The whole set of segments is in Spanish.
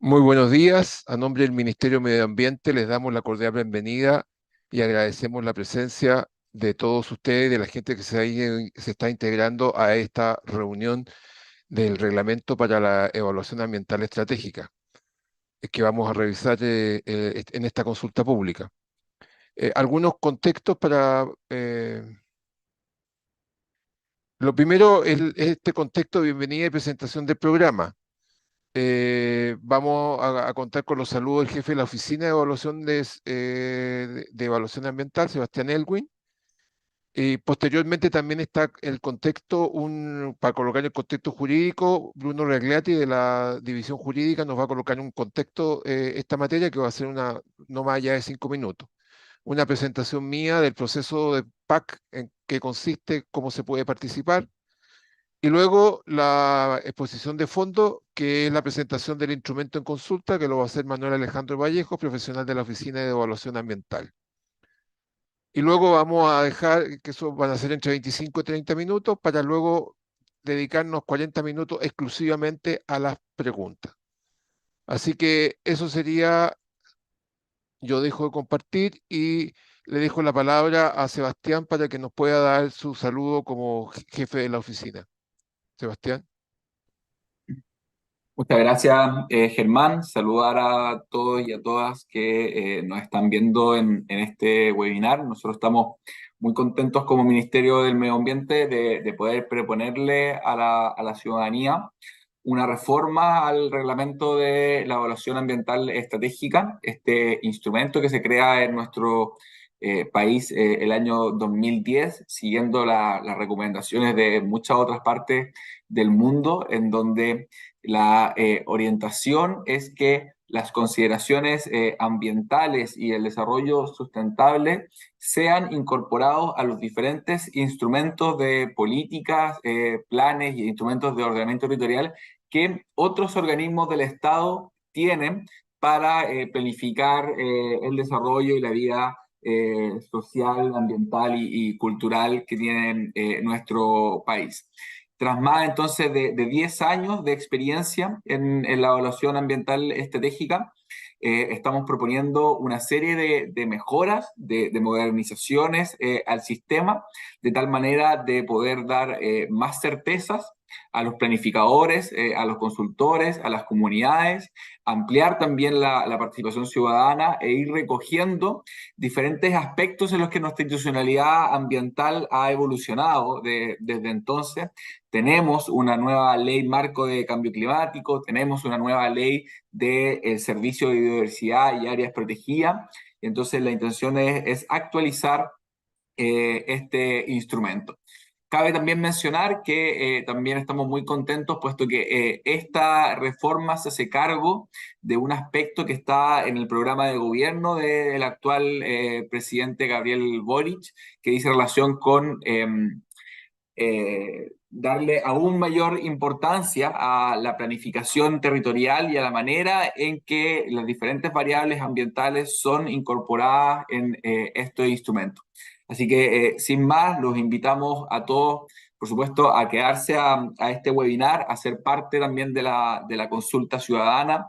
Muy buenos días. A nombre del Ministerio de Medio Ambiente les damos la cordial bienvenida y agradecemos la presencia de todos ustedes, de la gente que se está integrando a esta reunión del Reglamento para la Evaluación Ambiental Estratégica, que vamos a revisar en esta consulta pública. Algunos contextos para... lo primero es este contexto de bienvenida y presentación del programa. Vamos a contar con los saludos del jefe de la Oficina de Evaluación de Evaluación Ambiental, Sebastián Elwin. Y posteriormente también está el contexto, para colocar el contexto jurídico, Bruno Regliati de la División Jurídica nos va a colocar en un contexto esta materia que va a ser no más allá de 5 minutos. Una presentación mía del proceso de PAC, en qué consiste, cómo se puede participar, y luego la exposición de fondo, que es la presentación del instrumento en consulta, que lo va a hacer Manuel Alejandro Vallejo, profesional de la Oficina de Evaluación Ambiental. Y luego vamos a dejar, que eso van a ser entre 25 y 30 minutos, para luego dedicarnos 40 minutos exclusivamente a las preguntas. Así que eso sería, yo dejo de compartir y le dejo la palabra a Sebastián para que nos pueda dar su saludo como jefe de la oficina. Sebastián. Muchas gracias, Germán. Saludar a todos y a todas que nos están viendo en este webinar. Nosotros estamos muy contentos como Ministerio del Medio Ambiente de poder proponerle a la ciudadanía una reforma al reglamento de la evaluación ambiental estratégica, este instrumento que se crea en nuestro país el año 2010, siguiendo las recomendaciones de muchas otras partes del mundo, en donde la orientación es que las consideraciones ambientales y el desarrollo sustentable sean incorporados a los diferentes instrumentos de políticas, planes y instrumentos de ordenamiento territorial que otros organismos del Estado tienen para planificar el desarrollo y la vida social, ambiental y cultural que tiene nuestro país. Tras más entonces de 10 años de experiencia en la evaluación ambiental estratégica, estamos proponiendo una serie de mejoras, de modernizaciones al sistema, de tal manera de poder dar más certezas a los planificadores, a los consultores, a las comunidades, ampliar también la participación ciudadana e ir recogiendo diferentes aspectos en los que nuestra institucionalidad ambiental ha evolucionado desde entonces. Tenemos una nueva ley marco de cambio climático, tenemos una nueva ley del servicio de biodiversidad y áreas protegidas. Entonces la intención es actualizar este instrumento. Cabe también mencionar que también estamos muy contentos puesto que esta reforma se hace cargo de un aspecto que está en el programa de gobierno del actual presidente Gabriel Boric, que dice relación con darle aún mayor importancia a la planificación territorial y a la manera en que las diferentes variables ambientales son incorporadas en estos instrumentos. Así que, sin más, los invitamos a todos, por supuesto, a quedarse a este webinar, a ser parte también de la consulta ciudadana,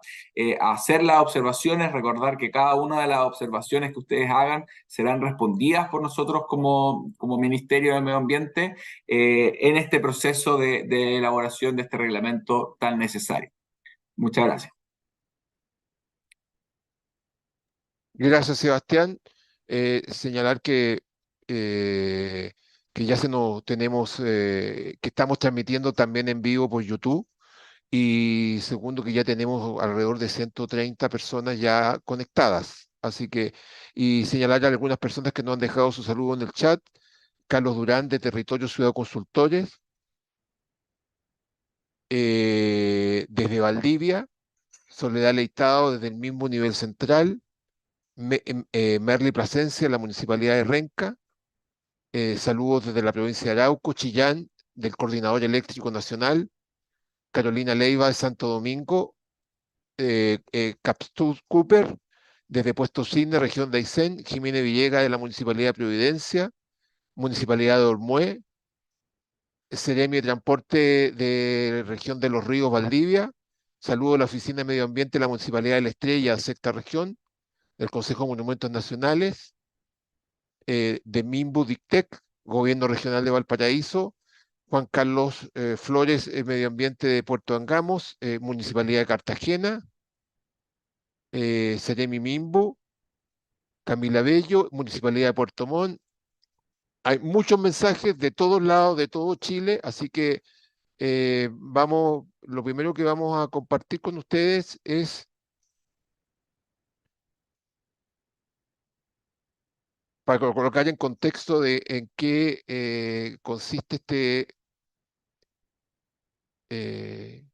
a hacer las observaciones, recordar que cada una de las observaciones que ustedes hagan serán respondidas por nosotros como Ministerio de Medio Ambiente en este proceso de elaboración de este reglamento tan necesario. Muchas gracias. Gracias, Sebastián. Señalar eh, que ya que estamos transmitiendo también en vivo por YouTube. Y segundo, que ya tenemos alrededor de 130 personas ya conectadas. Y señalar a algunas personas que nos han dejado su saludo en el chat. Carlos Durán, de Territorio Ciudad Consultores, desde Valdivia. Soledad Leitado, desde el mismo nivel central. Merly Plasencia, la Municipalidad de Renca. Saludos desde la provincia de Arauco. Chillán, del Coordinador Eléctrico Nacional. Carolina Leiva, de Santo Domingo. Capstus Cooper, desde Puesto Cisne, región de Aysén. Jiménez Villega, de la Municipalidad de Providencia. Municipalidad de Olmué. Seremio de Transporte de región de Los Ríos, Valdivia. Saludo a la Oficina de Medio Ambiente de la Municipalidad de La Estrella, sexta región, del Consejo de Monumentos Nacionales, de Minbu Dictec, Gobierno Regional de Valparaíso, Juan Carlos Flores, Medio Ambiente de Puerto Angamos, Municipalidad de Cartagena, Seremi Minbu, Camila Bello, Municipalidad de Puerto Montt. Hay muchos mensajes de todos lados, de todo Chile, así que lo primero que vamos a compartir con ustedes es para colocar en contexto de en qué consiste eh,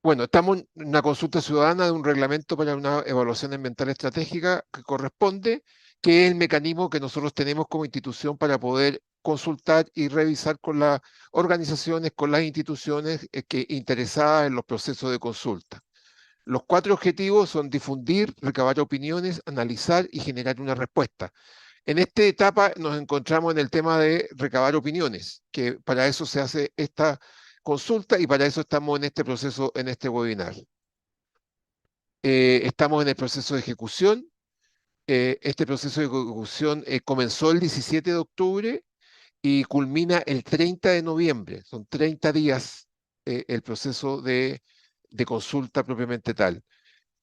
bueno, estamos en una consulta ciudadana de un reglamento para una evaluación ambiental estratégica que corresponde, que es el mecanismo que nosotros tenemos como institución para poder consultar y revisar con las organizaciones, con las instituciones interesadas en los procesos de consulta. Los cuatro objetivos son difundir, recabar opiniones, analizar y generar una respuesta. En esta etapa nos encontramos en el tema de recabar opiniones, que para eso se hace esta consulta y para eso estamos en este proceso, en este webinar. Estamos en el proceso de ejecución. Este proceso de ejecución comenzó el 17 de octubre y culmina el 30 de noviembre. Son 30 días el proceso de consulta propiamente tal.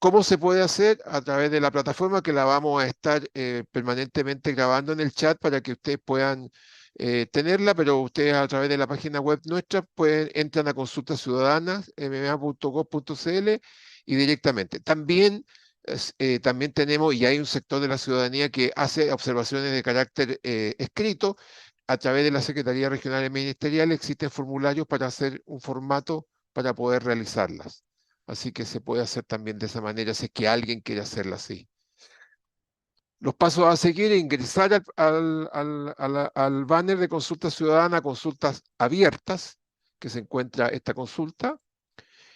¿Cómo se puede hacer? A través de la plataforma que la vamos a estar permanentemente grabando en el chat para que ustedes puedan tenerla, pero ustedes a través de la página web nuestra entran a consultas ciudadanas, mma.gov.cl y directamente. También tenemos, y hay un sector de la ciudadanía que hace observaciones de carácter escrito, a través de la Secretaría Regional y Ministerial existen formularios para hacer un formato para poder realizarlas. Así que se puede hacer también de esa manera si es que alguien quiere hacerla así. Los pasos a seguir es ingresar al banner de consulta ciudadana, consultas abiertas, que se encuentra esta consulta,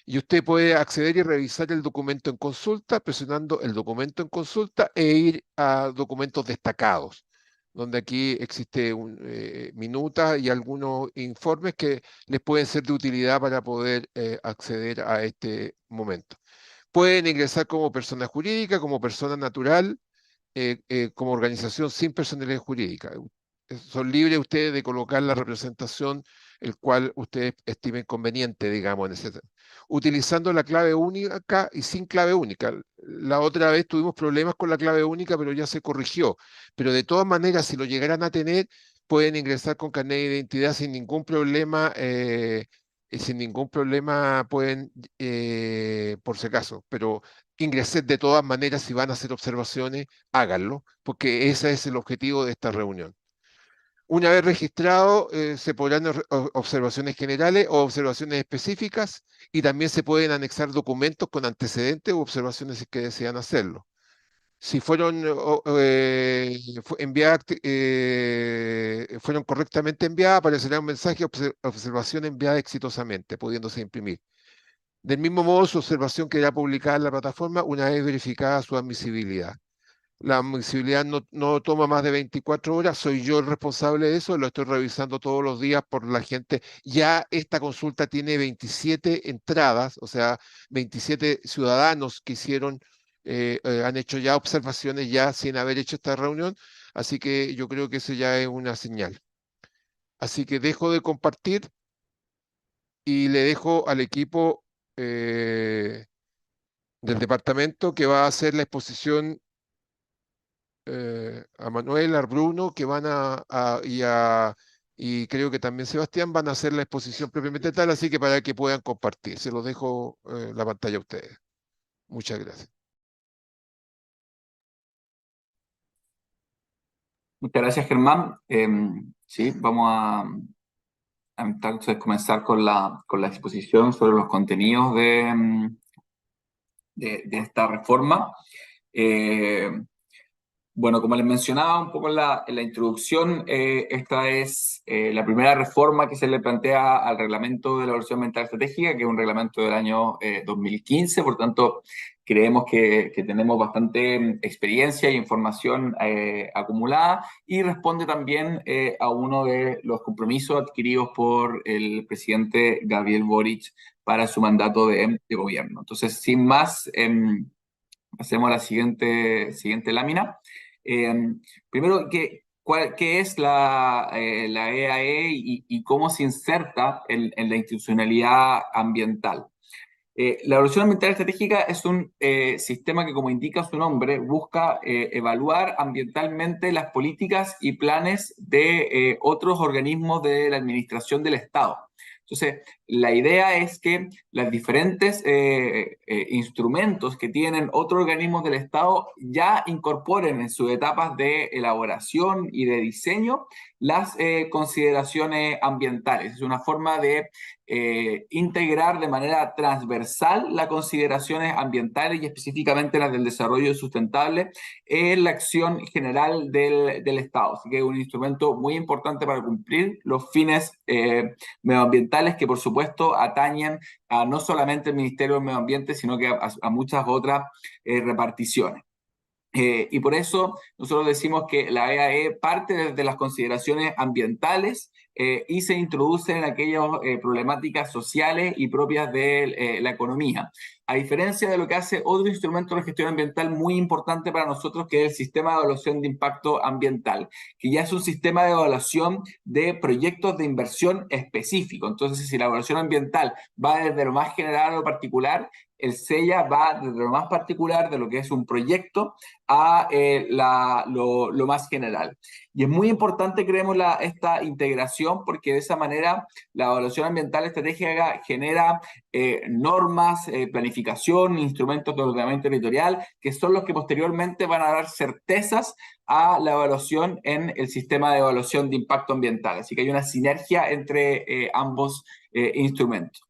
y usted puede acceder y revisar el documento en consulta presionando el documento en consulta e ir a documentos destacados, donde aquí existe minutas y algunos informes que les pueden ser de utilidad para poder acceder a este momento. Pueden ingresar como persona jurídica, como persona natural, como organización sin personalidad jurídica. Son libres ustedes de colocar la representación el cual ustedes estimen conveniente, digamos, utilizando la clave única y sin clave única. La otra vez tuvimos problemas con la clave única, pero ya se corrigió. Pero de todas maneras, si lo llegaran a tener, pueden ingresar con carnet de identidad sin ningún problema. Sin ningún problema pueden, por si acaso, pero ingresar de todas maneras si van a hacer observaciones háganlo, porque ese es el objetivo de esta reunión. Una vez registrado, se podrán observaciones generales o observaciones específicas y también se pueden anexar documentos con antecedentes u observaciones que desean hacerlo. Si fueron fueron correctamente enviadas, aparecerá un mensaje observación enviada exitosamente, pudiéndose imprimir. Del mismo modo, su observación quedará publicada en la plataforma una vez verificada su admisibilidad. La admisibilidad no toma más de 24 horas, soy yo el responsable de eso, lo estoy revisando todos los días por la gente. Ya esta consulta tiene 27 entradas, o sea, 27 ciudadanos que han hecho ya observaciones ya sin haber hecho esta reunión, así que yo creo que eso ya es una señal. Así que dejo de compartir y le dejo al equipo del departamento que va a hacer la exposición a Manuel, a Bruno, que van y creo que también Sebastián van a hacer la exposición propiamente tal, así que para que puedan compartir. Se los dejo la pantalla a ustedes. Muchas gracias. Muchas gracias, Germán. Sí, vamos a entonces comenzar con la exposición sobre los contenidos de esta reforma. Bueno, como les mencionaba un poco en la introducción, esta es la primera reforma que se le plantea al reglamento de la evaluación ambiental estratégica, que es un reglamento del año 2015, por tanto, creemos que tenemos bastante experiencia e información acumulada y responde también a uno de los compromisos adquiridos por el presidente Gabriel Boric para su mandato de gobierno. Entonces, sin más, pasemos a la siguiente lámina. Eh, Primero, ¿qué es la EAE y cómo se inserta en la institucionalidad ambiental? La evaluación ambiental estratégica es un sistema que, como indica su nombre, busca evaluar ambientalmente las políticas y planes de otros organismos de la administración del Estado. Entonces, la idea es que los diferentes instrumentos que tienen otros organismos del Estado ya incorporen en sus etapas de elaboración y de diseño las consideraciones ambientales. Es una forma de integrar de manera transversal las consideraciones ambientales y específicamente las del desarrollo sustentable en la acción general del Estado. Así que es un instrumento muy importante para cumplir los fines medioambientales que por supuesto atañen a no solamente el Ministerio del Medio Ambiente, sino que a muchas otras reparticiones. Y por eso nosotros decimos que la EAE parte desde las consideraciones ambientales y se introduce en aquellas problemáticas sociales y propias de la economía. A diferencia de lo que hace otro instrumento de gestión ambiental muy importante para nosotros, que es el sistema de evaluación de impacto ambiental, que ya es un sistema de evaluación de proyectos de inversión específico. Entonces, si la evaluación ambiental va desde lo más general a lo particular, el SEIA va desde lo más particular de lo que es un proyecto a lo más general. Y es muy importante, creemos, esta integración porque de esa manera la evaluación ambiental estratégica genera normas, planificación, instrumentos de ordenamiento territorial, que son los que posteriormente van a dar certezas a la evaluación en el sistema de evaluación de impacto ambiental. Así que hay una sinergia entre ambos instrumentos.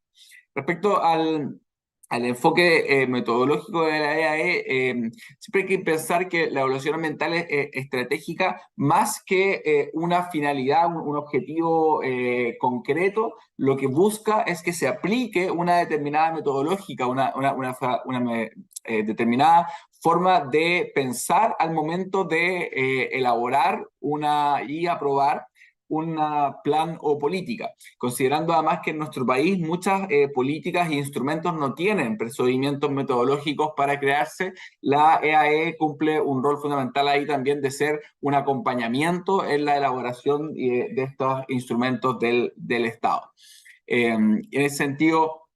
Respecto al enfoque metodológico de la EAE, siempre hay que pensar que la evaluación ambiental es estratégica más que una finalidad, un objetivo concreto. Lo que busca es que se aplique una determinada metodológica, determinada forma de pensar al momento de elaborar y aprobar un plan o política, considerando además que en nuestro país muchas políticas e instrumentos no tienen procedimientos metodológicos para crearse. La EAE cumple un rol fundamental ahí también de ser un acompañamiento en la elaboración de estos instrumentos del Estado. En ese sentido,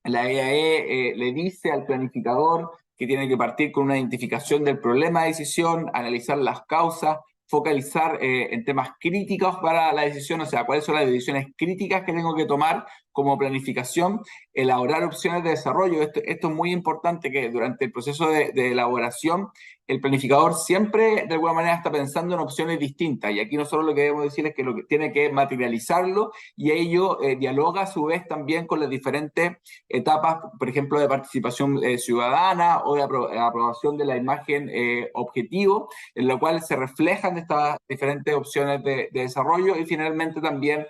la EAE le dice al planificador que tiene que partir con una identificación del problema de decisión, analizar las causas, focalizar en temas críticos para la decisión, o sea, cuáles son las decisiones críticas que tengo que tomar como planificación, elaborar opciones de desarrollo. Esto es muy importante, que durante el proceso de elaboración el planificador siempre de alguna manera está pensando en opciones distintas, y aquí nosotros lo que debemos decir es que lo que tiene que materializarlo, y ello dialoga a su vez también con las diferentes etapas, por ejemplo, de participación ciudadana o de aprobación de la imagen objetivo, en lo cual se reflejan estas diferentes opciones de desarrollo, y finalmente también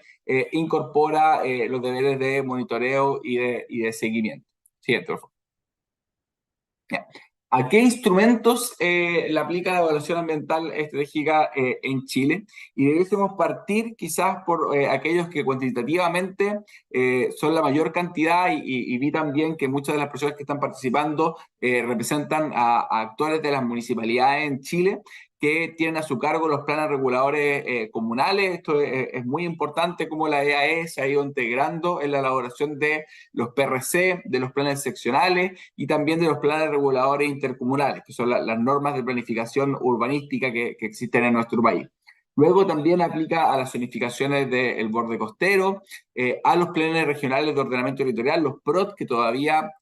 incorpora los deberes de monitoreo y de seguimiento. Siguiente, por favor. Yeah. ¿A qué instrumentos le aplica la evaluación ambiental estratégica en Chile? Y debiésemos partir quizás por aquellos que cuantitativamente son la mayor cantidad, y vi también que muchas de las personas que están participando representan a actores de las municipalidades en Chile que tienen a su cargo los planes reguladores comunales. Esto es muy importante, cómo la EAE se ha ido integrando en la elaboración de los PRC, de los planes seccionales y también de los planes reguladores intercomunales, que son las normas de planificación urbanística que existen en nuestro país. Luego también aplica a las zonificaciones del borde costero, a los planes regionales de ordenamiento territorial, los PROT, que todavía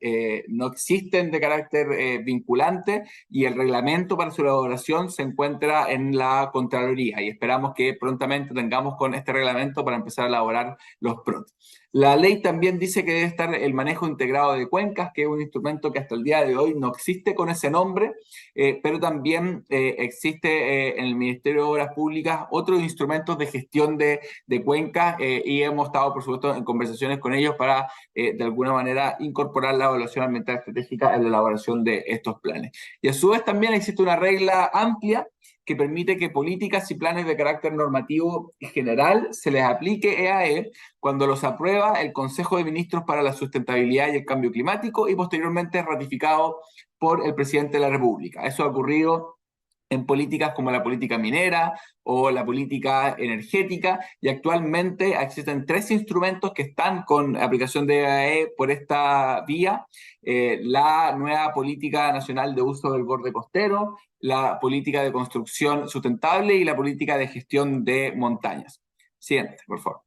no existen de carácter vinculante, y el reglamento para su elaboración se encuentra en la Contraloría, y esperamos que prontamente tengamos con este reglamento para empezar a elaborar los PROT. La ley también dice que debe estar el manejo integrado de cuencas, que es un instrumento que hasta el día de hoy no existe con ese nombre, pero también existe en el Ministerio de Obras Públicas otros instrumentos de gestión de cuencas y hemos estado, por supuesto, en conversaciones con ellos para, de alguna manera, incorporar la evaluación ambiental estratégica en la elaboración de estos planes. Y a su vez también existe una regla amplia que permite que políticas y planes de carácter normativo general se les aplique EAE cuando los aprueba el Consejo de Ministros para la Sustentabilidad y el Cambio Climático y posteriormente es ratificado por el presidente de la República. Eso ha ocurrido en políticas como la política minera o la política energética, y actualmente existen 3 instrumentos que están con aplicación de EAE por esta vía: la nueva política nacional de uso del borde costero, la política de construcción sustentable y la política de gestión de montañas. Siguiente, por favor.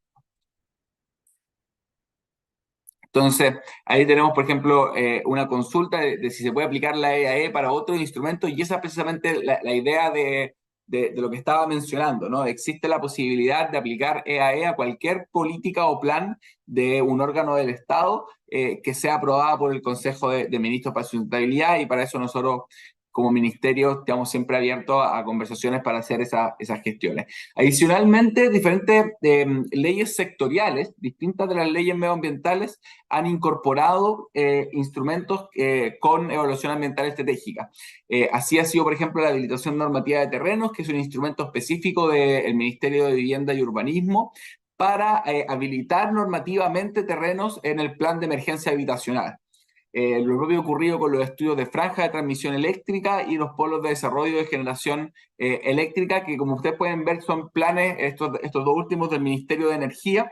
Entonces, ahí tenemos, por ejemplo, una consulta de si se puede aplicar la EAE para otros instrumentos, y esa es precisamente la idea de lo que estaba mencionando, ¿no? Existe la posibilidad de aplicar EAE a cualquier política o plan de un órgano del Estado que sea aprobada por el Consejo de Ministros para Sustentabilidad, y para eso nosotros como ministerio estamos siempre abiertos a conversaciones para hacer esas gestiones. Adicionalmente, diferentes leyes sectoriales, distintas de las leyes medioambientales, han incorporado instrumentos con evaluación ambiental estratégica. Así ha sido, por ejemplo, la habilitación normativa de terrenos, que es un instrumento específico del Ministerio de Vivienda y Urbanismo para habilitar normativamente terrenos en el plan de emergencia habitacional. Lo propio ocurrido con los estudios de franja de transmisión eléctrica y los polos de desarrollo de generación eléctrica, que como ustedes pueden ver son planes, estos 2 últimos del Ministerio de Energía,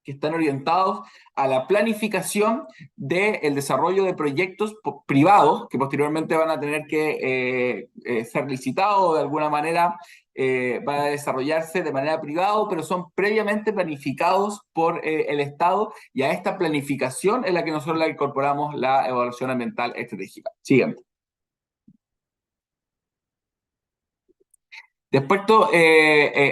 que están orientados a la planificación del desarrollo de proyectos privados que posteriormente van a tener que ser licitados, de alguna manera van a desarrollarse de manera privada, pero son previamente planificados por el Estado, y a esta planificación es la que nosotros la incorporamos la evaluación ambiental estratégica. Siguiente. Después,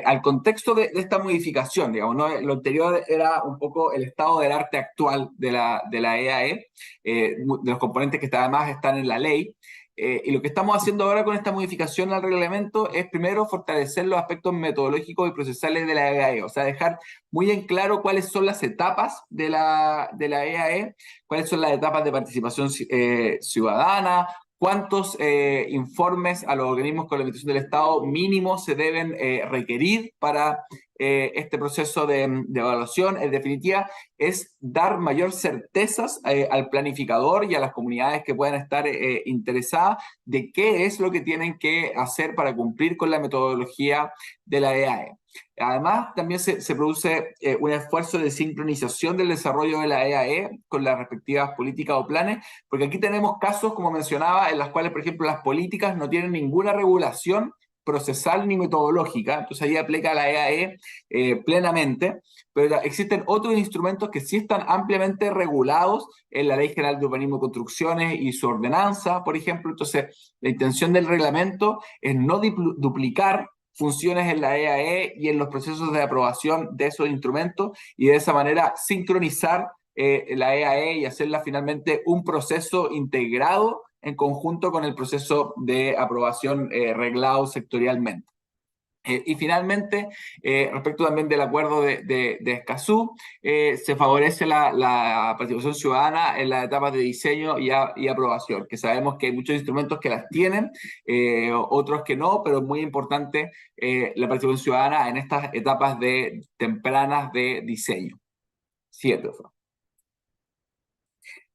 al contexto de esta modificación, digamos, ¿no? Lo anterior era un poco el estado del arte actual de la EAE, de los componentes que además están en la ley. Y lo que estamos haciendo ahora con esta modificación al reglamento es primero fortalecer los aspectos metodológicos y procesales de la EAE, o sea, dejar muy en claro cuáles son las etapas de la EAE, cuáles son las etapas de participación ciudadana, cuántos informes a los organismos con la administración del Estado mínimo se deben requerir para este proceso de evaluación. En definitiva, es dar mayor certezas al planificador y a las comunidades que puedan estar interesadas de qué es lo que tienen que hacer para cumplir con la metodología de la EAE. Además, también se produce un esfuerzo de sincronización del desarrollo de la EAE con las respectivas políticas o planes, porque aquí tenemos casos, como mencionaba, en las cuales, por ejemplo, las políticas no tienen ninguna regulación procesal ni metodológica, entonces ahí aplica la EAE plenamente, pero existen otros instrumentos que sí están ampliamente regulados en la Ley General de Urbanismo y Construcciones y su ordenanza, por ejemplo. Entonces, la intención del reglamento es no duplicar funciones en la EAE y en los procesos de aprobación de esos instrumentos, y de esa manera sincronizar la EAE y hacerla finalmente un proceso integrado en conjunto con el proceso de aprobación reglado sectorialmente. Y finalmente, respecto también del acuerdo de Escazú, se favorece la participación ciudadana en las etapas de diseño y aprobación, que sabemos que hay muchos instrumentos que las tienen, otros que no, pero es muy importante la participación ciudadana en estas etapas tempranas de diseño. Cierto.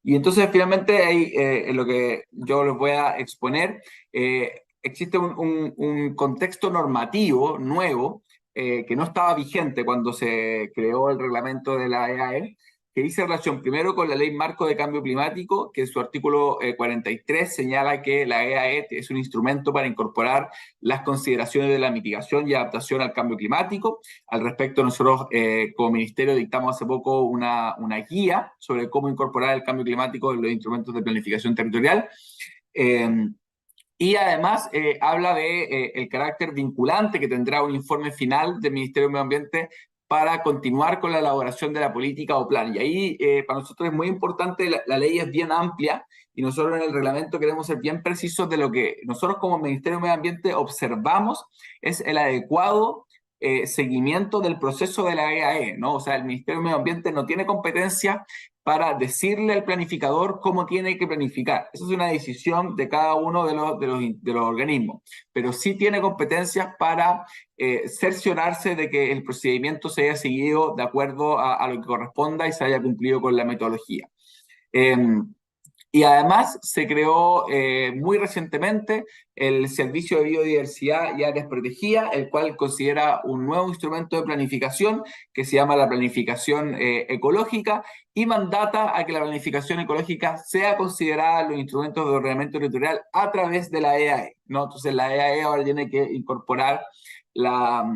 Y entonces, finalmente, ahí, en lo que yo les voy a exponer, existe un contexto normativo nuevo que no estaba vigente cuando se creó el reglamento de la EAE, que dice relación primero con la Ley Marco de Cambio Climático, que en su artículo 43 señala que la EAE es un instrumento para incorporar las consideraciones de la mitigación y adaptación al cambio climático. Al respecto, nosotros como ministerio dictamos hace poco una guía sobre cómo incorporar el cambio climático en los instrumentos de planificación territorial. Y además habla de el carácter vinculante que tendrá un informe final del Ministerio de Medio Ambiente para continuar con la elaboración de la política o plan. Y ahí para nosotros es muy importante, la ley es bien amplia y nosotros en el reglamento queremos ser bien precisos de lo que nosotros como Ministerio de Medio Ambiente observamos es el adecuado seguimiento del proceso de la EAE, ¿no? O sea, el Ministerio de Medio Ambiente no tiene competencia para decirle al planificador cómo tiene que planificar. Esa es una decisión de cada uno de los organismos, pero sí tiene competencias para cerciorarse de que el procedimiento se haya seguido de acuerdo a lo que corresponda y se haya cumplido con la metodología. Eh, y además se creó muy recientemente el Servicio de Biodiversidad y Áreas Protegidas, el cual considera un nuevo instrumento de planificación que se llama la planificación ecológica y mandata a que la planificación ecológica sea considerada en los instrumentos de ordenamiento territorial a través de la EAE, ¿no? Entonces la EAE ahora tiene que incorporar la,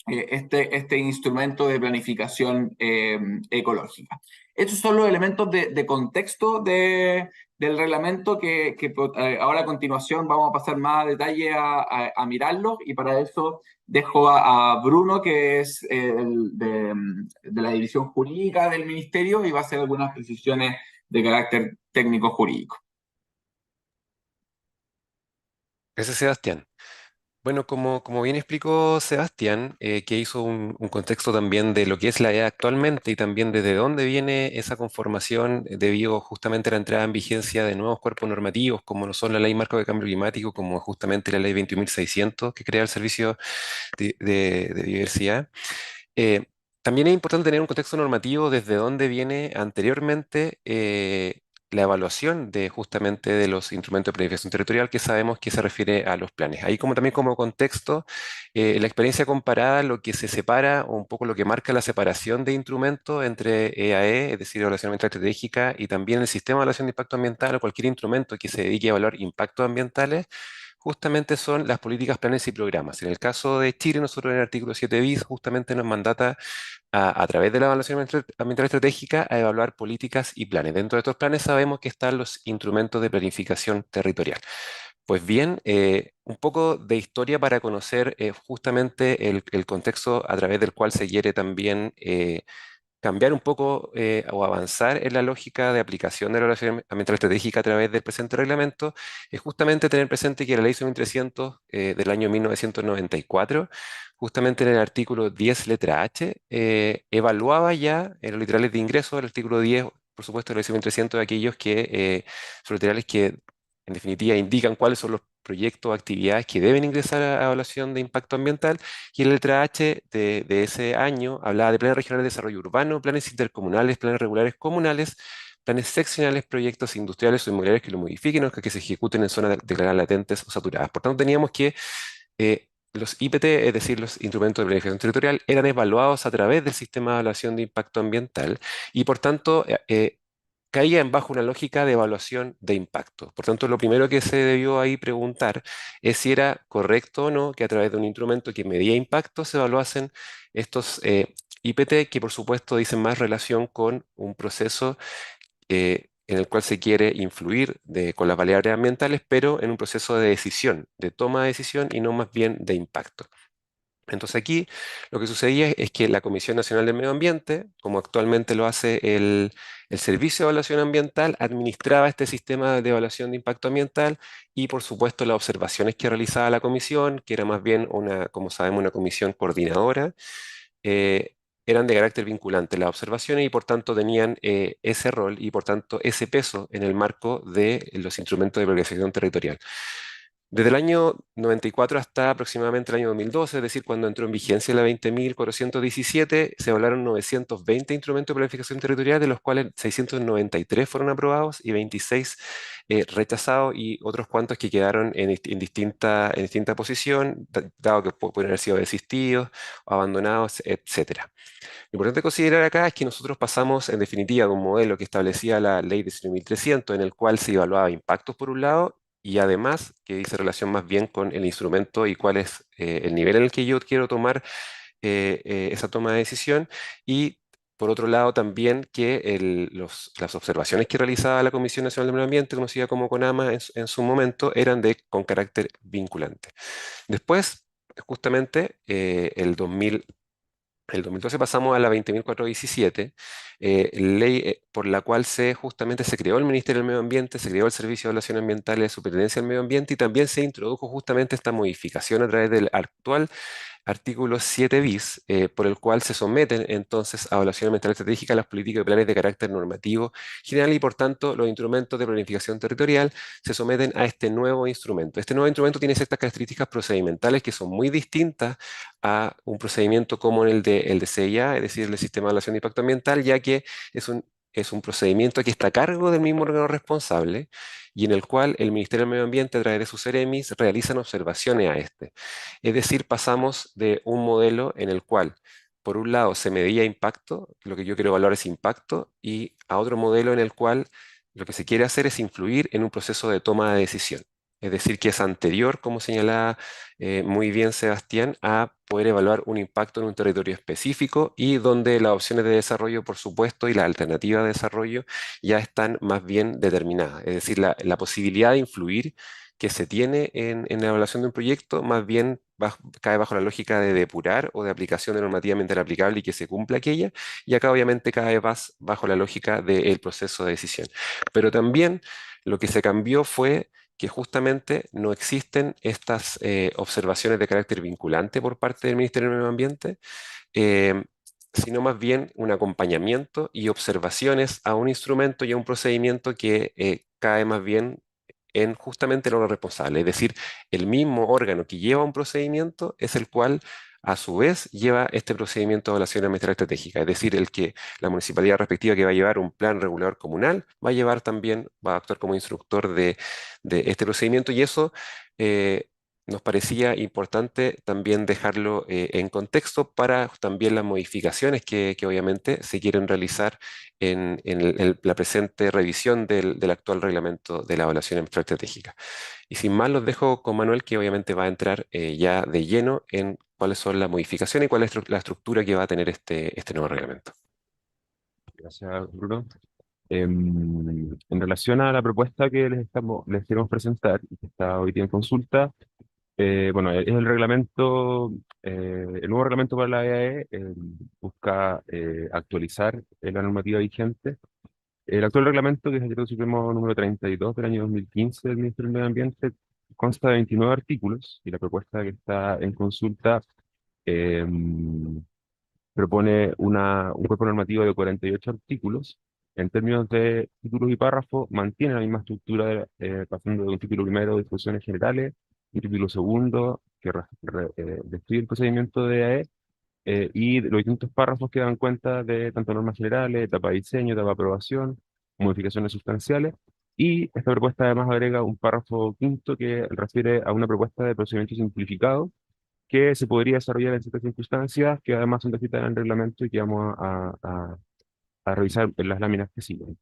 este instrumento de planificación ecológica. Estos son los elementos de contexto del reglamento que ahora a continuación vamos a pasar más a detalle a mirarlos y para eso dejo a Bruno, que es de la división jurídica del ministerio y va a hacer algunas precisiones de carácter técnico jurídico. Gracias, Sebastián. Bueno, como bien explicó Sebastián, que hizo un contexto también de lo que es la EA actualmente y también desde dónde viene esa conformación debido justamente a la entrada en vigencia de nuevos cuerpos normativos, como no son la Ley Marco de Cambio Climático, como justamente la Ley 21.600, que crea el Servicio de Diversidad. Eh, También es importante tener un contexto normativo desde donde viene anteriormente la evaluación de justamente de los instrumentos de planificación territorial que sabemos que se refiere a los planes. Ahí como también como contexto, la experiencia comparada, lo que se separa o un poco lo que marca la separación de instrumentos entre EAE, es decir, evaluación ambiental estratégica, y también el sistema de evaluación de impacto ambiental o cualquier instrumento que se dedique a evaluar impactos ambientales justamente son las políticas, planes y programas. En el caso de Chile, nosotros en el artículo 7 bis justamente nos mandata a través de la evaluación ambiental estratégica a evaluar políticas y planes. Dentro de estos planes sabemos que están los instrumentos de planificación territorial. Pues bien, un poco de historia para conocer justamente el contexto a través del cual se quiere también cambiar un poco o avanzar en la lógica de aplicación de la evaluación ambiental estratégica a través del presente reglamento, es justamente tener presente que la Ley 1300 del año 1994, justamente en el artículo 10, letra H, evaluaba ya en los literales de ingreso, el artículo 10, por supuesto, de la Ley 1300, de aquellos que son literales que en definitiva indican cuáles son los proyectos o actividades que deben ingresar a evaluación de impacto ambiental, y en la letra H de ese año hablaba de planes regionales de desarrollo urbano, planes intercomunales, planes regulares comunales, planes seccionales, proyectos industriales o inmobiliarios que lo modifiquen o que se ejecuten en zonas declaradas latentes o saturadas. Por tanto, teníamos que los IPT, es decir, los instrumentos de planificación territorial, eran evaluados a través del sistema de evaluación de impacto ambiental y, por tanto, caía en bajo una lógica de evaluación de impacto. Por tanto, lo primero que se debió ahí preguntar es si era correcto o no que a través de un instrumento que medía impacto se evaluasen estos IPT, que por supuesto dicen más relación con un proceso en el cual se quiere influir con las variables ambientales, pero en un proceso de decisión, de toma de decisión y no más bien de impacto. Entonces aquí lo que sucedía es que la Comisión Nacional del Medio Ambiente, como actualmente lo hace el Servicio de Evaluación Ambiental, administraba este sistema de evaluación de impacto ambiental y por supuesto las observaciones que realizaba la comisión, que era más bien una, como sabemos, una comisión coordinadora, eran de carácter vinculante las observaciones y por tanto tenían ese rol y por tanto ese peso en el marco de los instrumentos de planificación territorial. Desde el año 94 hasta aproximadamente el año 2012, es decir, cuando entró en vigencia la 20.417, se evaluaron 920 instrumentos de planificación territorial, de los cuales 693 fueron aprobados y 26 rechazados y otros cuantos que quedaron en distinta posición, dado que pueden haber sido desistidos, abandonados, etcétera. Lo importante considerar acá es que nosotros pasamos, en definitiva, de un modelo que establecía la ley de 19.300, en el cual se evaluaba impactos por un lado, y además que dice relación más bien con el instrumento y cuál es el nivel en el que yo quiero tomar esa toma de decisión, y por otro lado también que las observaciones que realizaba la Comisión Nacional del Medio Ambiente, conocida como CONAMA en su momento, eran con carácter vinculante. Después, justamente, el 2000 El 2012 pasamos a la 20.417, ley por la cual justamente se creó el Ministerio del Medio Ambiente, se creó el Servicio de Evaluación Ambiental y de Superintendencia del Medio Ambiente y también se introdujo justamente esta modificación a través del actual artículo 7 bis, por el cual se someten entonces a evaluación ambiental estratégica las políticas y planes de carácter normativo general y por tanto los instrumentos de planificación territorial se someten a este nuevo instrumento. Este nuevo instrumento tiene ciertas características procedimentales que son muy distintas a un procedimiento como el de CIA, es decir, el Sistema de Evaluación de Impacto Ambiental, ya que es un procedimiento que está a cargo del mismo órgano responsable y en el cual el Ministerio del Medio Ambiente, a través de sus CEREMIS, realizan observaciones a este. Es decir, pasamos de un modelo en el cual, por un lado, se medía impacto, lo que yo quiero evaluar es impacto, y a otro modelo en el cual lo que se quiere hacer es influir en un proceso de toma de decisión. Es decir, que es anterior, como señalaba muy bien Sebastián, a poder evaluar un impacto en un territorio específico y donde las opciones de desarrollo, por supuesto, y las alternativas de desarrollo ya están más bien determinadas. Es decir, la posibilidad de influir que se tiene en la evaluación de un proyecto, más bien cae bajo la lógica de depurar o de aplicación de normativa ambiental aplicable y que se cumpla aquella, y acá obviamente cae más bajo la lógica del proceso de decisión. Pero también lo que se cambió fue que justamente no existen estas observaciones de carácter vinculante por parte del Ministerio del Medio Ambiente, eh, sino más bien un acompañamiento y observaciones a un instrumento y a un procedimiento que cae más bien en justamente el órgano responsable. Es decir, el mismo órgano que lleva un procedimiento es el cual a su vez lleva este procedimiento de evaluación ambiental estratégica. Es decir, el que la municipalidad respectiva que va a llevar un plan regulador comunal va a llevar también, va a actuar como instructor de este procedimiento y eso eh, nos parecía importante también dejarlo en contexto para también las modificaciones que obviamente se quieren realizar en la presente revisión del actual reglamento de la evaluación ambiental estratégica. Y sin más, los dejo con Manuel, que obviamente va a entrar ya de lleno en cuáles son las modificaciones y cuál es la estructura que va a tener este nuevo reglamento. Gracias, Bruno. En relación a la propuesta que les queremos presentar y que está hoy día en consulta, bueno, es el reglamento, el nuevo reglamento para la EAE busca actualizar la normativa vigente. El actual reglamento, que es el Decreto Supremo número 32 del año 2015 del Ministerio del Medio Ambiente, consta de 29 artículos y la propuesta que está en consulta eh, propone un cuerpo normativo de 48 artículos. En términos de títulos y párrafos, mantiene la misma estructura, pasando de un título primero de disposiciones generales, un título segundo que describe el procedimiento de AE, y los distintos párrafos que dan cuenta de tanto normas generales, etapa de diseño, etapa de aprobación, modificaciones sustanciales. Y esta propuesta además agrega un párrafo quinto que refiere a una propuesta de procedimiento simplificado que se podría desarrollar en ciertas circunstancias, que además son descritas en el reglamento y que vamos a revisar en las láminas que siguen.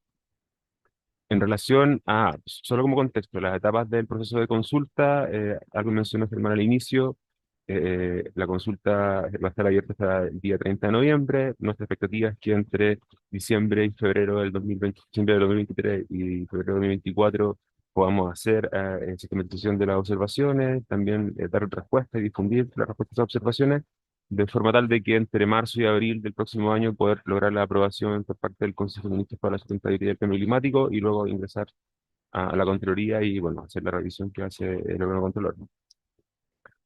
En relación a, solo como contexto, las etapas del proceso de consulta, algo mencionó Germán al inicio, la consulta va a estar abierta hasta el día 30 de noviembre. Nuestra expectativa es que entre diciembre y febrero del 2020, diciembre del 2023 y febrero del 2024 podamos hacer sistematización de las observaciones, también dar respuesta y difundir las respuestas a observaciones, de forma tal de que entre marzo y abril del próximo año poder lograr la aprobación por parte del Consejo de Ministros para la Sustentabilidad del Cambio Climático y luego ingresar a la Contraloría y, bueno, hacer la revisión que hace el órgano controlador.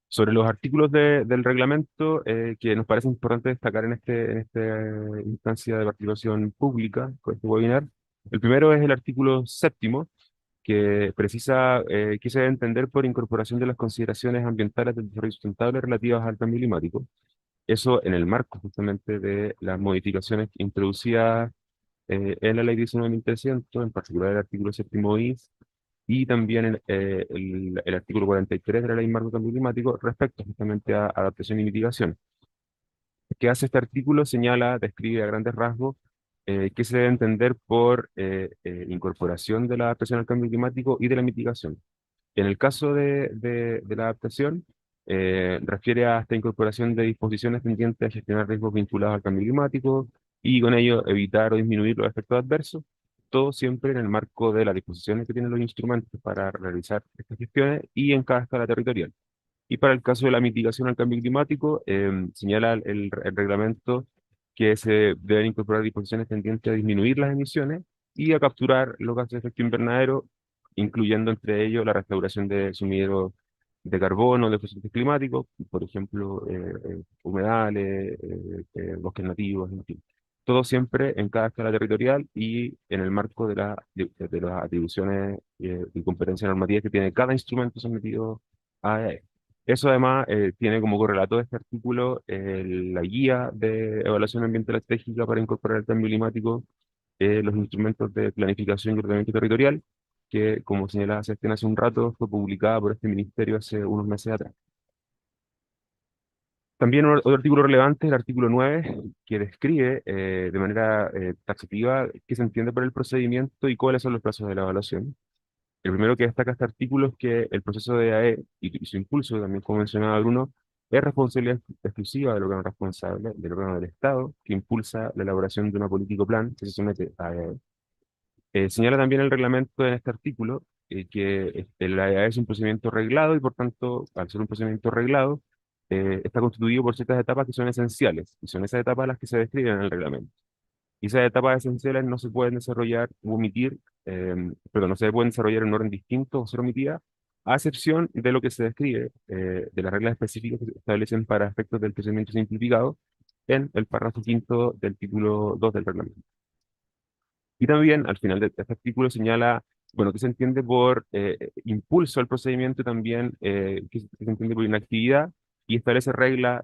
Sobre los artículos del reglamento, que nos parece importante destacar en esta instancia de participación pública con este webinar. El primero es el artículo séptimo, que precisa qué se debe entender por incorporación de las consideraciones ambientales del desarrollo sustentable relativas al cambio climático. Eso en el marco justamente de las modificaciones introducidas en la ley 19.300, en particular el artículo séptimo bis, y también el artículo 43 de la Ley Marco de Cambio Climático respecto justamente a adaptación y mitigación. ¿Qué hace este artículo? Señala, describe a grandes rasgos qué se debe entender por incorporación de la adaptación al cambio climático y de la mitigación. En el caso de la adaptación, refiere a esta incorporación de disposiciones tendientes a gestionar riesgos vinculados al cambio climático y con ello evitar o disminuir los efectos adversos, todo siempre en el marco de las disposiciones que tienen los instrumentos para realizar estas gestiones y en cada escala territorial. Y para el caso de la mitigación al cambio climático, señala el reglamento que se deben incorporar disposiciones tendientes a disminuir las emisiones y a capturar los gases de efecto invernadero, incluyendo entre ellos la restauración de sumideros de carbono, de fluctuantes climáticos, por ejemplo, humedales, bosques nativos, en fin. Todo siempre en cada escala territorial y en el marco de las atribuciones y competencias normativas que tiene cada instrumento sometido a eso además tiene como correlato de este artículo la guía de evaluación ambiental estratégica para incorporar el cambio climático, los instrumentos de planificación y ordenamiento territorial, que como señalaba Sebastián hace un rato, fue publicada por este ministerio hace unos meses atrás. También otro artículo relevante es el artículo 9, que describe de manera taxativa qué se entiende por el procedimiento y cuáles son los plazos de la evaluación. El primero que destaca este artículo es que el proceso de AE y su impulso, también como mencionaba Bruno, es responsabilidad exclusiva del órgano responsable, del órgano del Estado, que impulsa la elaboración de una política o plan que se somete a AE. Señala también el reglamento en este artículo que el AE es un procedimiento reglado y por tanto, al ser un procedimiento reglado, está constituido por ciertas etapas que son esenciales, y son esas etapas las que se describen en el reglamento. Y esas etapas esenciales no se pueden desarrollar o omitir, perdón, no se pueden desarrollar en un orden distinto o ser omitidas, a excepción de lo que se describe, de las reglas específicas que se establecen para efectos del procedimiento simplificado en el párrafo quinto del título 2 del reglamento. Y también al final de este artículo señala, bueno, qué se entiende por impulso al procedimiento también, qué se entiende por inactividad, y establece reglas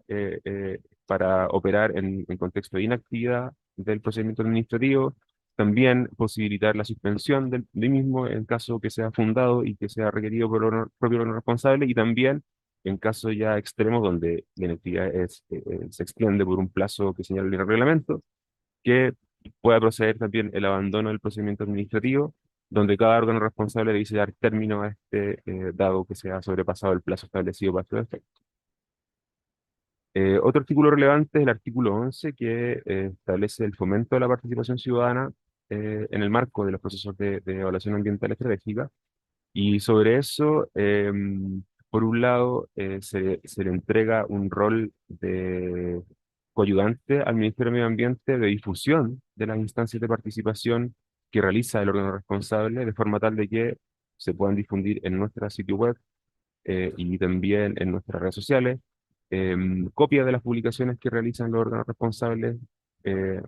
para operar en contexto de inactividad del procedimiento administrativo, también posibilitar la suspensión del mismo en caso que sea fundado y que sea requerido por el propio órgano responsable, y también en caso ya extremo donde la inactividad se extiende por un plazo que señala el reglamento, que pueda proceder también el abandono del procedimiento administrativo, donde cada órgano responsable debe dar término a este, dado que se ha sobrepasado el plazo establecido para su efecto. Otro artículo relevante es el artículo 11, que establece el fomento de la participación ciudadana en el marco de los procesos de evaluación ambiental estratégica. Y sobre eso, por un lado, se le entrega un rol de coayudante al Ministerio de Medio Ambiente de difusión de las instancias de participación que realiza el órgano responsable, de forma tal de que se puedan difundir en nuestra sitio web y también en nuestras redes sociales, copias de las publicaciones que realizan los órganos responsables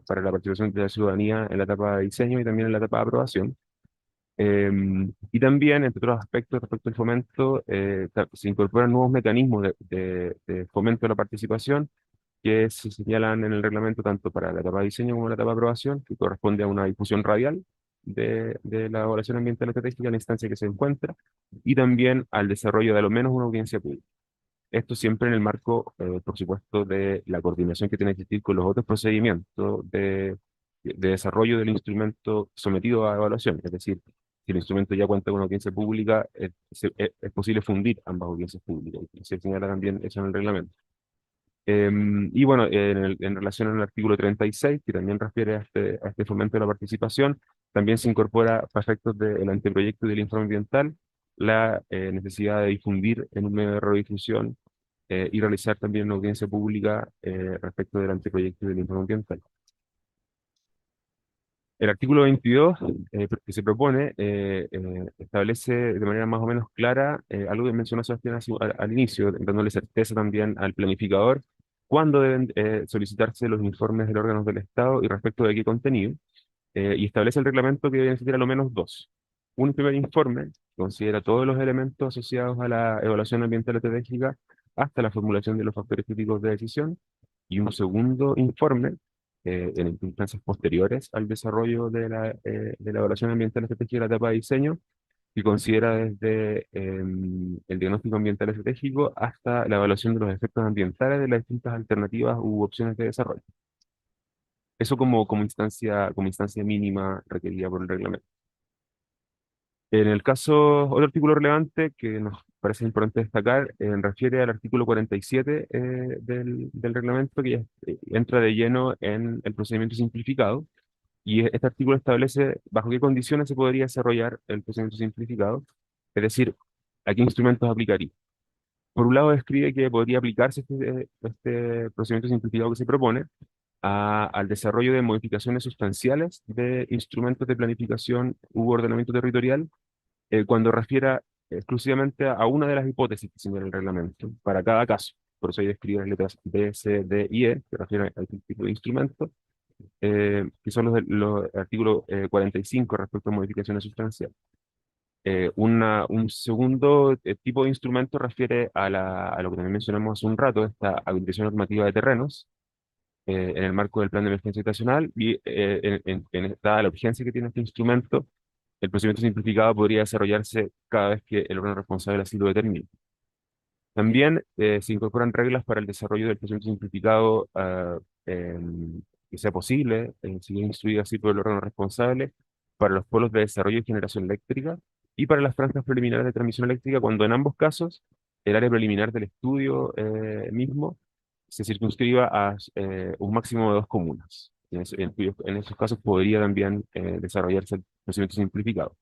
para la participación de la ciudadanía en la etapa de diseño y también en la etapa de aprobación. Y también, entre otros aspectos respecto al fomento, se incorporan nuevos mecanismos de fomento de la participación que se señalan en el reglamento tanto para la etapa de diseño como la etapa de aprobación, que corresponde a una difusión radial de la evaluación ambiental estratégica en la instancia que se encuentra, y también al desarrollo de al menos una audiencia pública. Esto siempre en el marco, por supuesto, de la coordinación que tiene que existir con los otros procedimientos de desarrollo del instrumento sometido a evaluación. Es decir, si el instrumento ya cuenta con una audiencia pública, es posible fundir ambas audiencias públicas. Y se señala también eso en el reglamento. Y bueno, en relación al artículo 36, que también refiere a este fomento de la participación, también se incorpora para efectos del anteproyecto y del informe ambiental la necesidad de difundir en un medio de radiodifusión y realizar también una audiencia pública respecto del anteproyecto y del informe ambiental. El artículo 22 que se propone establece de manera más o menos clara algo que mencionó Sebastián al inicio, dándole certeza también al planificador cuándo deben solicitarse los informes de los órganos del Estado y respecto de qué contenido, y establece el reglamento que deben existir a lo menos dos. Un primer informe que considera todos los elementos asociados a la evaluación ambiental estratégica hasta la formulación de los factores críticos de decisión, y un segundo informe en instancias posteriores al desarrollo de la evaluación ambiental estratégica de la etapa de diseño, que considera desde el diagnóstico ambiental estratégico hasta la evaluación de los efectos ambientales de las distintas alternativas u opciones de desarrollo. Eso como instancia mínima requerida por el reglamento. En el caso, otro artículo relevante que nos parece importante destacar, refiere al artículo 47 del reglamento, que ya entra de lleno en el procedimiento simplificado, y este artículo establece bajo qué condiciones se podría desarrollar el procedimiento simplificado, es decir, a qué instrumentos aplicaría. Por un lado, describe que podría aplicarse este procedimiento simplificado que se propone al desarrollo de modificaciones sustanciales de instrumentos de planificación u ordenamiento territorial cuando refiera exclusivamente a una de las hipótesis que señala el reglamento para cada caso. Por eso ahí describe las letras B, C, D y E, que refieren al tipo de instrumento, que son los artículos 45 respecto a modificaciones sustanciales. Un segundo tipo de instrumento refiere a lo que también mencionamos hace un rato, esta habilitación normativa de terrenos en el marco del Plan de Emergencia Habitacional y dada la urgencia que tiene este instrumento, el procedimiento simplificado podría desarrollarse cada vez que el órgano responsable así lo determine. También se incorporan reglas para el desarrollo del procedimiento simplificado que sea posible, si bien instruido así por el órgano responsable, para los polos de desarrollo y generación eléctrica y para las franjas preliminares de transmisión eléctrica, cuando en ambos casos el área preliminar del estudio mismo se circunscriba a un máximo de 2 comunas. En esos casos podría también desarrollarse el procedimiento simplificado.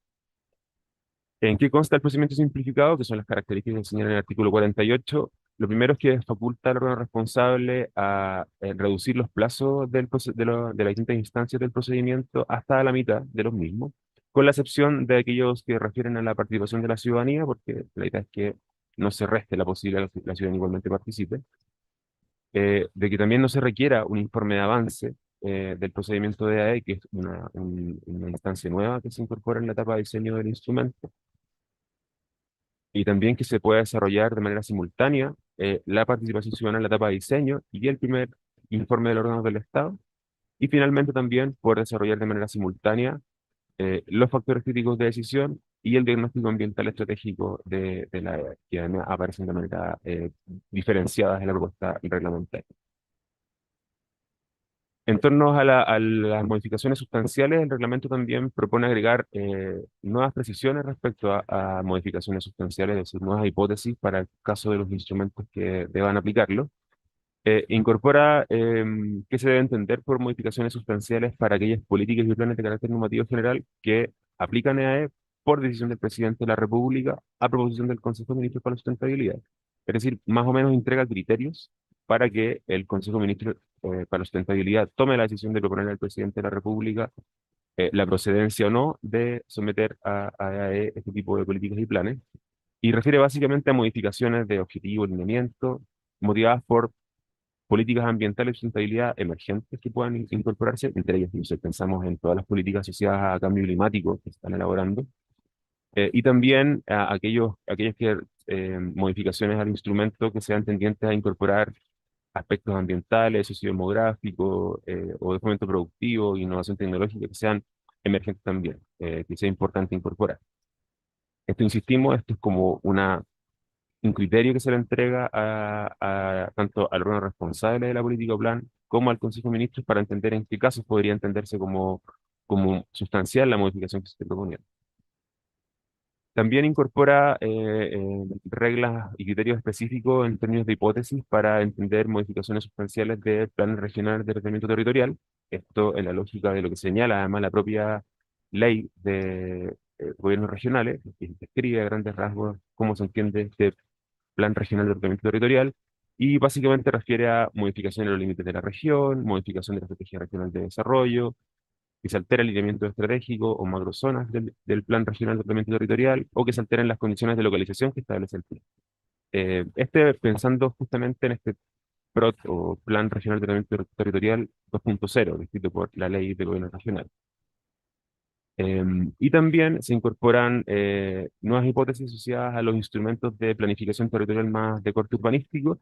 ¿En qué consta el procedimiento simplificado? Que son las características que señalan en el artículo 48. Lo primero es que faculta al órgano responsable a reducir los plazos de las distintas instancias del procedimiento hasta la mitad de los mismos, con la excepción de aquellos que refieren a la participación de la ciudadanía, porque la idea es que no se reste la posibilidad de que la ciudadanía igualmente participe, de que también no se requiera un informe de avance del procedimiento de AE, que es una instancia nueva que se incorpora en la etapa de diseño del instrumento, y también que se pueda desarrollar de manera simultánea la participación ciudadana en la etapa de diseño y el primer informe del órgano del Estado, y finalmente también poder desarrollar de manera simultánea los factores críticos de decisión y el diagnóstico ambiental estratégico de la EA, que además aparecen de manera diferenciada en la propuesta reglamentaria. En torno a las modificaciones sustanciales, el reglamento también propone agregar nuevas precisiones respecto a modificaciones sustanciales, es decir, nuevas hipótesis para el caso de los instrumentos que deban aplicarlo. Incorpora qué se debe entender por modificaciones sustanciales para aquellas políticas y planes de carácter normativo general que aplican EAE por decisión del presidente de la República a proposición del Consejo de Ministros para la Sustentabilidad. Es decir, más o menos entrega criterios para que el Consejo de Ministros para la Sustentabilidad tome la decisión de proponer al presidente de la República la procedencia o no de someter a EAE este tipo de políticas y planes. Y refiere básicamente a modificaciones de objetivo, lineamiento, motivadas por políticas ambientales y sustentabilidad emergentes que puedan incorporarse, entre ellas, no sé, pensamos en todas las políticas asociadas a cambio climático que se están elaborando, y también a aquellas modificaciones al instrumento que sean tendientes a incorporar aspectos ambientales, sociodemográficos, o de fomento productivo, innovación tecnológica, que sean emergentes también, que sea importante incorporar. Esto, insistimos, esto es como un criterio que se le entrega tanto al órgano responsable de la política o plan como al Consejo de Ministros para entender en qué casos podría entenderse como sustancial la modificación que se esté proponiendo. También incorpora reglas y criterios específicos en términos de hipótesis para entender modificaciones sustanciales de planes regionales de ordenamiento territorial. Esto en la lógica de lo que señala además la propia ley de gobiernos regionales, que describe a grandes rasgos cómo se entiende este Plan Regional de Ordenamiento Territorial, y básicamente refiere a modificación de los límites de la región, modificación de la estrategia regional de desarrollo, que se altera el lineamiento estratégico o macrozonas del Plan Regional de Ordenamiento Territorial, o que se alteren las condiciones de localización que establece el plan. Pensando justamente en este PROT o Plan Regional de Ordenamiento Territorial 2.0, descrito por la Ley de Gobierno Regional. Y también se incorporan nuevas hipótesis asociadas a los instrumentos de planificación territorial más de corte urbanístico,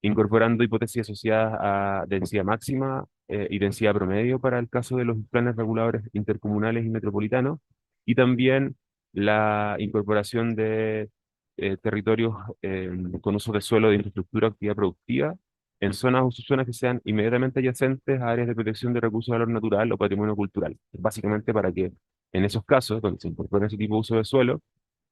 incorporando hipótesis asociadas a densidad máxima y densidad promedio para el caso de los planes reguladores intercomunales y metropolitanos, y también la incorporación de territorios con uso de suelo de infraestructura actividad productiva en zonas o subzonas que sean inmediatamente adyacentes a áreas de protección de recursos de valor natural o patrimonio cultural. Básicamente para que en esos casos, donde se incorpora ese tipo de uso de suelo,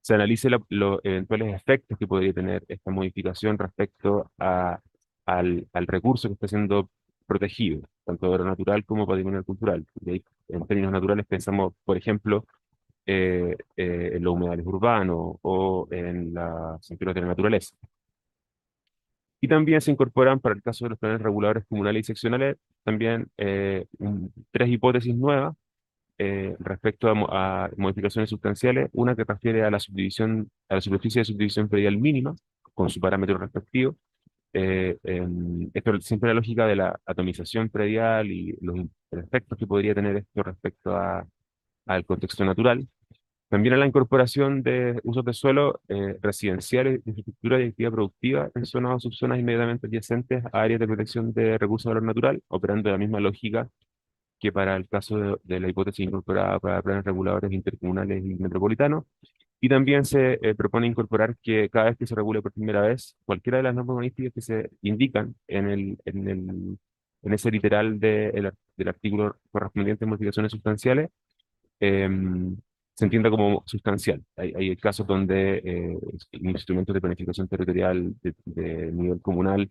se analice los eventuales efectos que podría tener esta modificación respecto al recurso que está siendo protegido, tanto de lo natural como patrimonio cultural. Y ahí, en términos naturales pensamos, por ejemplo, en los humedales urbanos o en las centros de la naturaleza. Y también se incorporan, para el caso de los planes reguladores comunales y seccionales, también tres hipótesis nuevas respecto a modificaciones sustanciales. Una que refiere a la subdivisión, a la superficie de subdivisión predial mínima, con su parámetro respectivo. Esto es siempre la lógica de la atomización predial y los efectos que podría tener esto respecto al contexto natural. También a la incorporación de usos de suelo residenciales, de infraestructura y actividad productiva en zonas o subzonas inmediatamente adyacentes a áreas de protección de recursos de valor natural, operando la misma lógica que para el caso de la hipótesis incorporada para planes reguladores intercomunales y metropolitanos. Y también se propone incorporar que cada vez que se regule por primera vez, cualquiera de las normas urbanísticas que se indican en ese literal del artículo correspondiente a modificaciones sustanciales, se entienda como sustancial. Hay casos donde instrumentos de planificación territorial de nivel comunal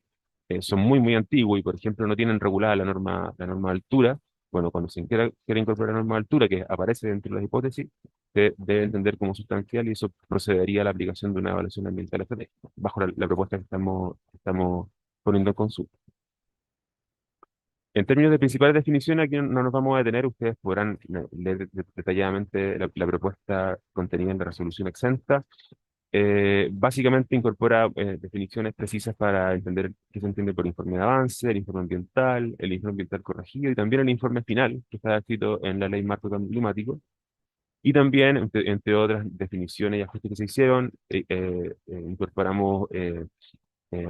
son muy antiguos y, por ejemplo, no tienen regulada la norma de altura. Bueno, cuando se quiere incorporar la norma de altura, que aparece dentro de las hipótesis, se debe entender como sustancial y eso procedería a la aplicación de una evaluación ambiental estratégica, bajo la propuesta que estamos poniendo en consulta. En términos de principales definiciones, aquí no nos vamos a detener, ustedes podrán leer detalladamente la propuesta contenida en la resolución exenta. Básicamente incorpora definiciones precisas para entender qué se entiende por informe de avance, el informe ambiental corregido y también el informe final que está escrito en la Ley Marco Cambio Climático. Y también, entre otras definiciones y ajustes que se hicieron, incorporamos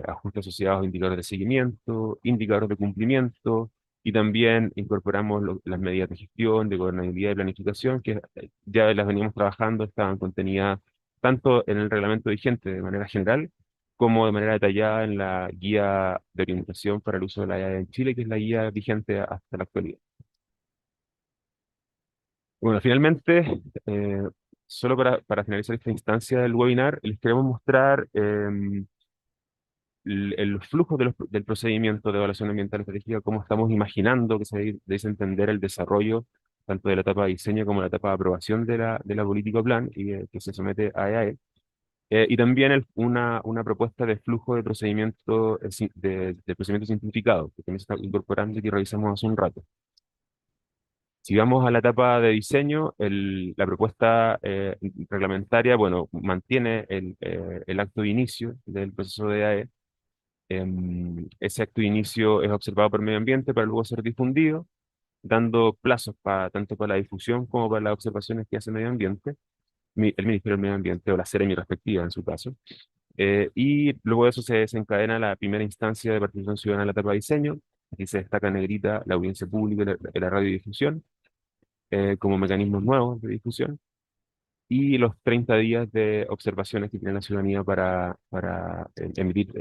ajustes asociados a indicadores de seguimiento, indicadores de cumplimiento, y también incorporamos las medidas de gestión, de gobernabilidad y planificación, que ya las veníamos trabajando, estaban contenidas tanto en el reglamento vigente de manera general, como de manera detallada en la guía de orientación para el uso de la IA en Chile, que es la guía vigente hasta la actualidad. Bueno, finalmente, solo para finalizar esta instancia del webinar, les queremos mostrar el flujo del procedimiento de evaluación ambiental estratégica, cómo estamos imaginando que se debe entender el desarrollo tanto de la etapa de diseño como la etapa de aprobación de la política plan y que se somete a EAE. Y también una propuesta de flujo de procedimiento, de procedimiento simplificado, que también se está incorporando y que revisamos hace un rato. Si vamos a la etapa de diseño, la propuesta reglamentaria, bueno, mantiene el acto de inicio del proceso de EAE. Ese acto de inicio es observado por medio ambiente para luego ser difundido, dando plazos tanto para la difusión como para las observaciones que hace medio ambiente, el Ministerio del Medio Ambiente o la Seremi respectiva en su caso. Y luego de eso se desencadena la primera instancia de participación ciudadana en la etapa de diseño. Aquí se destaca en negrita la audiencia pública y la radiodifusión como mecanismos nuevos de difusión y los 30 días de observaciones que tiene la ciudadanía para emitir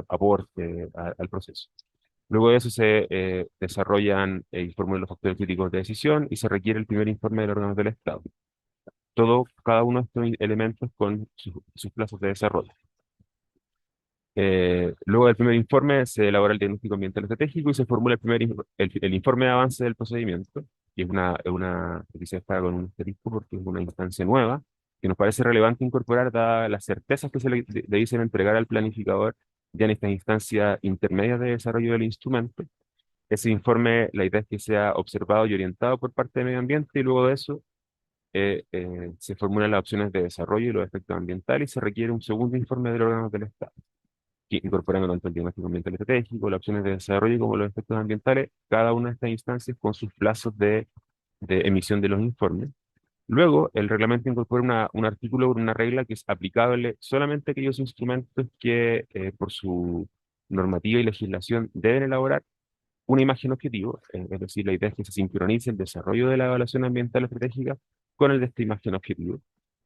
aporte al proceso. Luego de eso se desarrollan y formulan los factores críticos de decisión y se requiere el primer informe del órgano del Estado. Cada uno de estos elementos con sus plazos de desarrollo. Luego del primer informe se elabora el diagnóstico ambiental estratégico y se formula el informe de avance del procedimiento, que aquí se destaca con un asterisco porque es una instancia nueva, que nos parece relevante incorporar dadas las certezas que le dicen entregar al planificador ya en estas instancias intermedias de desarrollo del instrumento. Ese informe, la idea es que sea observado y orientado por parte del medio ambiente y luego de eso se formulan las opciones de desarrollo y los efectos ambientales y se requiere un segundo informe del órgano del Estado incorporando tanto el diagnóstico ambiental estratégico, las opciones de desarrollo como los efectos ambientales, cada una de estas instancias con sus plazos de emisión de los informes. Luego, el reglamento incorpora un artículo, una regla que es aplicable solamente a aquellos instrumentos que, por su normativa y legislación, deben elaborar una imagen objetivo, es decir, la idea es que se sincronice el desarrollo de la evaluación ambiental estratégica con el de esta imagen objetivo.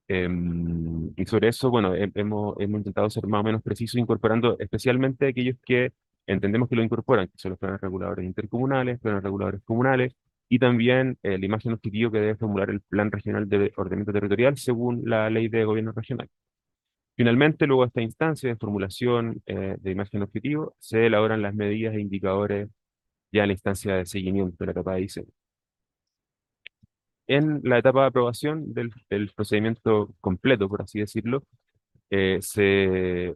Y sobre eso, bueno, hemos intentado ser más o menos precisos, incorporando especialmente aquellos que entendemos que lo incorporan, que son los planes reguladores intercomunales, planes reguladores comunales, y también la imagen objetivo que debe formular el Plan Regional de Ordenamiento Territorial según la Ley de Gobierno Regional. Finalmente, luego de esta instancia de formulación de imagen objetivo, se elaboran las medidas e indicadores ya en la instancia de seguimiento de la etapa de diseño. En la etapa de aprobación del procedimiento completo, por así decirlo, se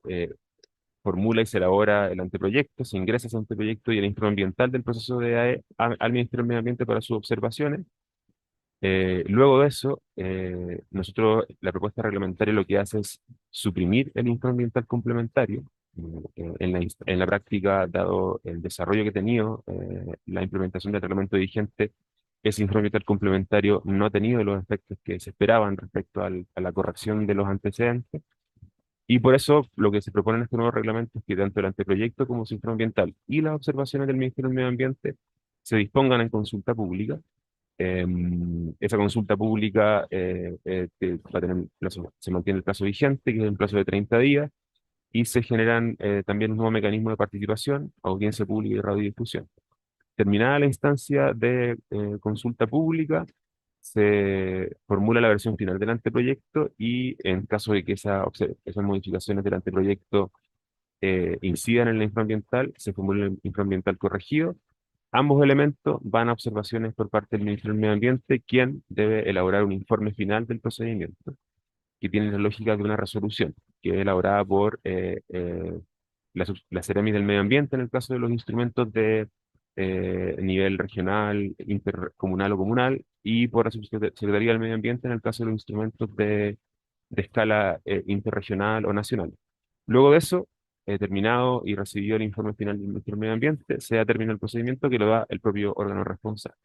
formula y se elabora el anteproyecto, se ingresa ese anteproyecto y el informe ambiental del proceso de AE al Ministerio del Medio Ambiente para sus observaciones. Luego de eso, nosotros, la propuesta reglamentaria lo que hace es suprimir el informe ambiental complementario. En la práctica, dado el desarrollo que ha tenido la implementación del reglamento vigente, ese informe ambiental complementario no ha tenido los efectos que se esperaban respecto a la corrección de los antecedentes. Y por eso lo que se propone en este nuevo reglamento es que tanto el anteproyecto como su informe ambiental y las observaciones del Ministerio del Medio Ambiente se dispongan en consulta pública. Esa consulta pública que va a tener se mantiene el plazo vigente, que es un plazo de 30 días, y se generan también un nuevo mecanismo de participación, audiencia pública y radiodifusión. Terminada la instancia de consulta pública, se formula la versión final del anteproyecto y en caso de que esas modificaciones del anteproyecto incidan en el informe ambiental, se formula el informe ambiental corregido. Ambos elementos van a observaciones por parte del Ministerio del Medio Ambiente, quien debe elaborar un informe final del procedimiento, que tiene la lógica de una resolución, que es elaborada por la Seremi del Medio Ambiente en el caso de los instrumentos de nivel regional, intercomunal o comunal, y por la Secretaría del Medio Ambiente en el caso de los instrumentos de escala interregional o nacional. Luego de eso, terminado y recibido el informe final del Ministerio del Medio Ambiente, se determina el procedimiento que lo da el propio órgano responsable.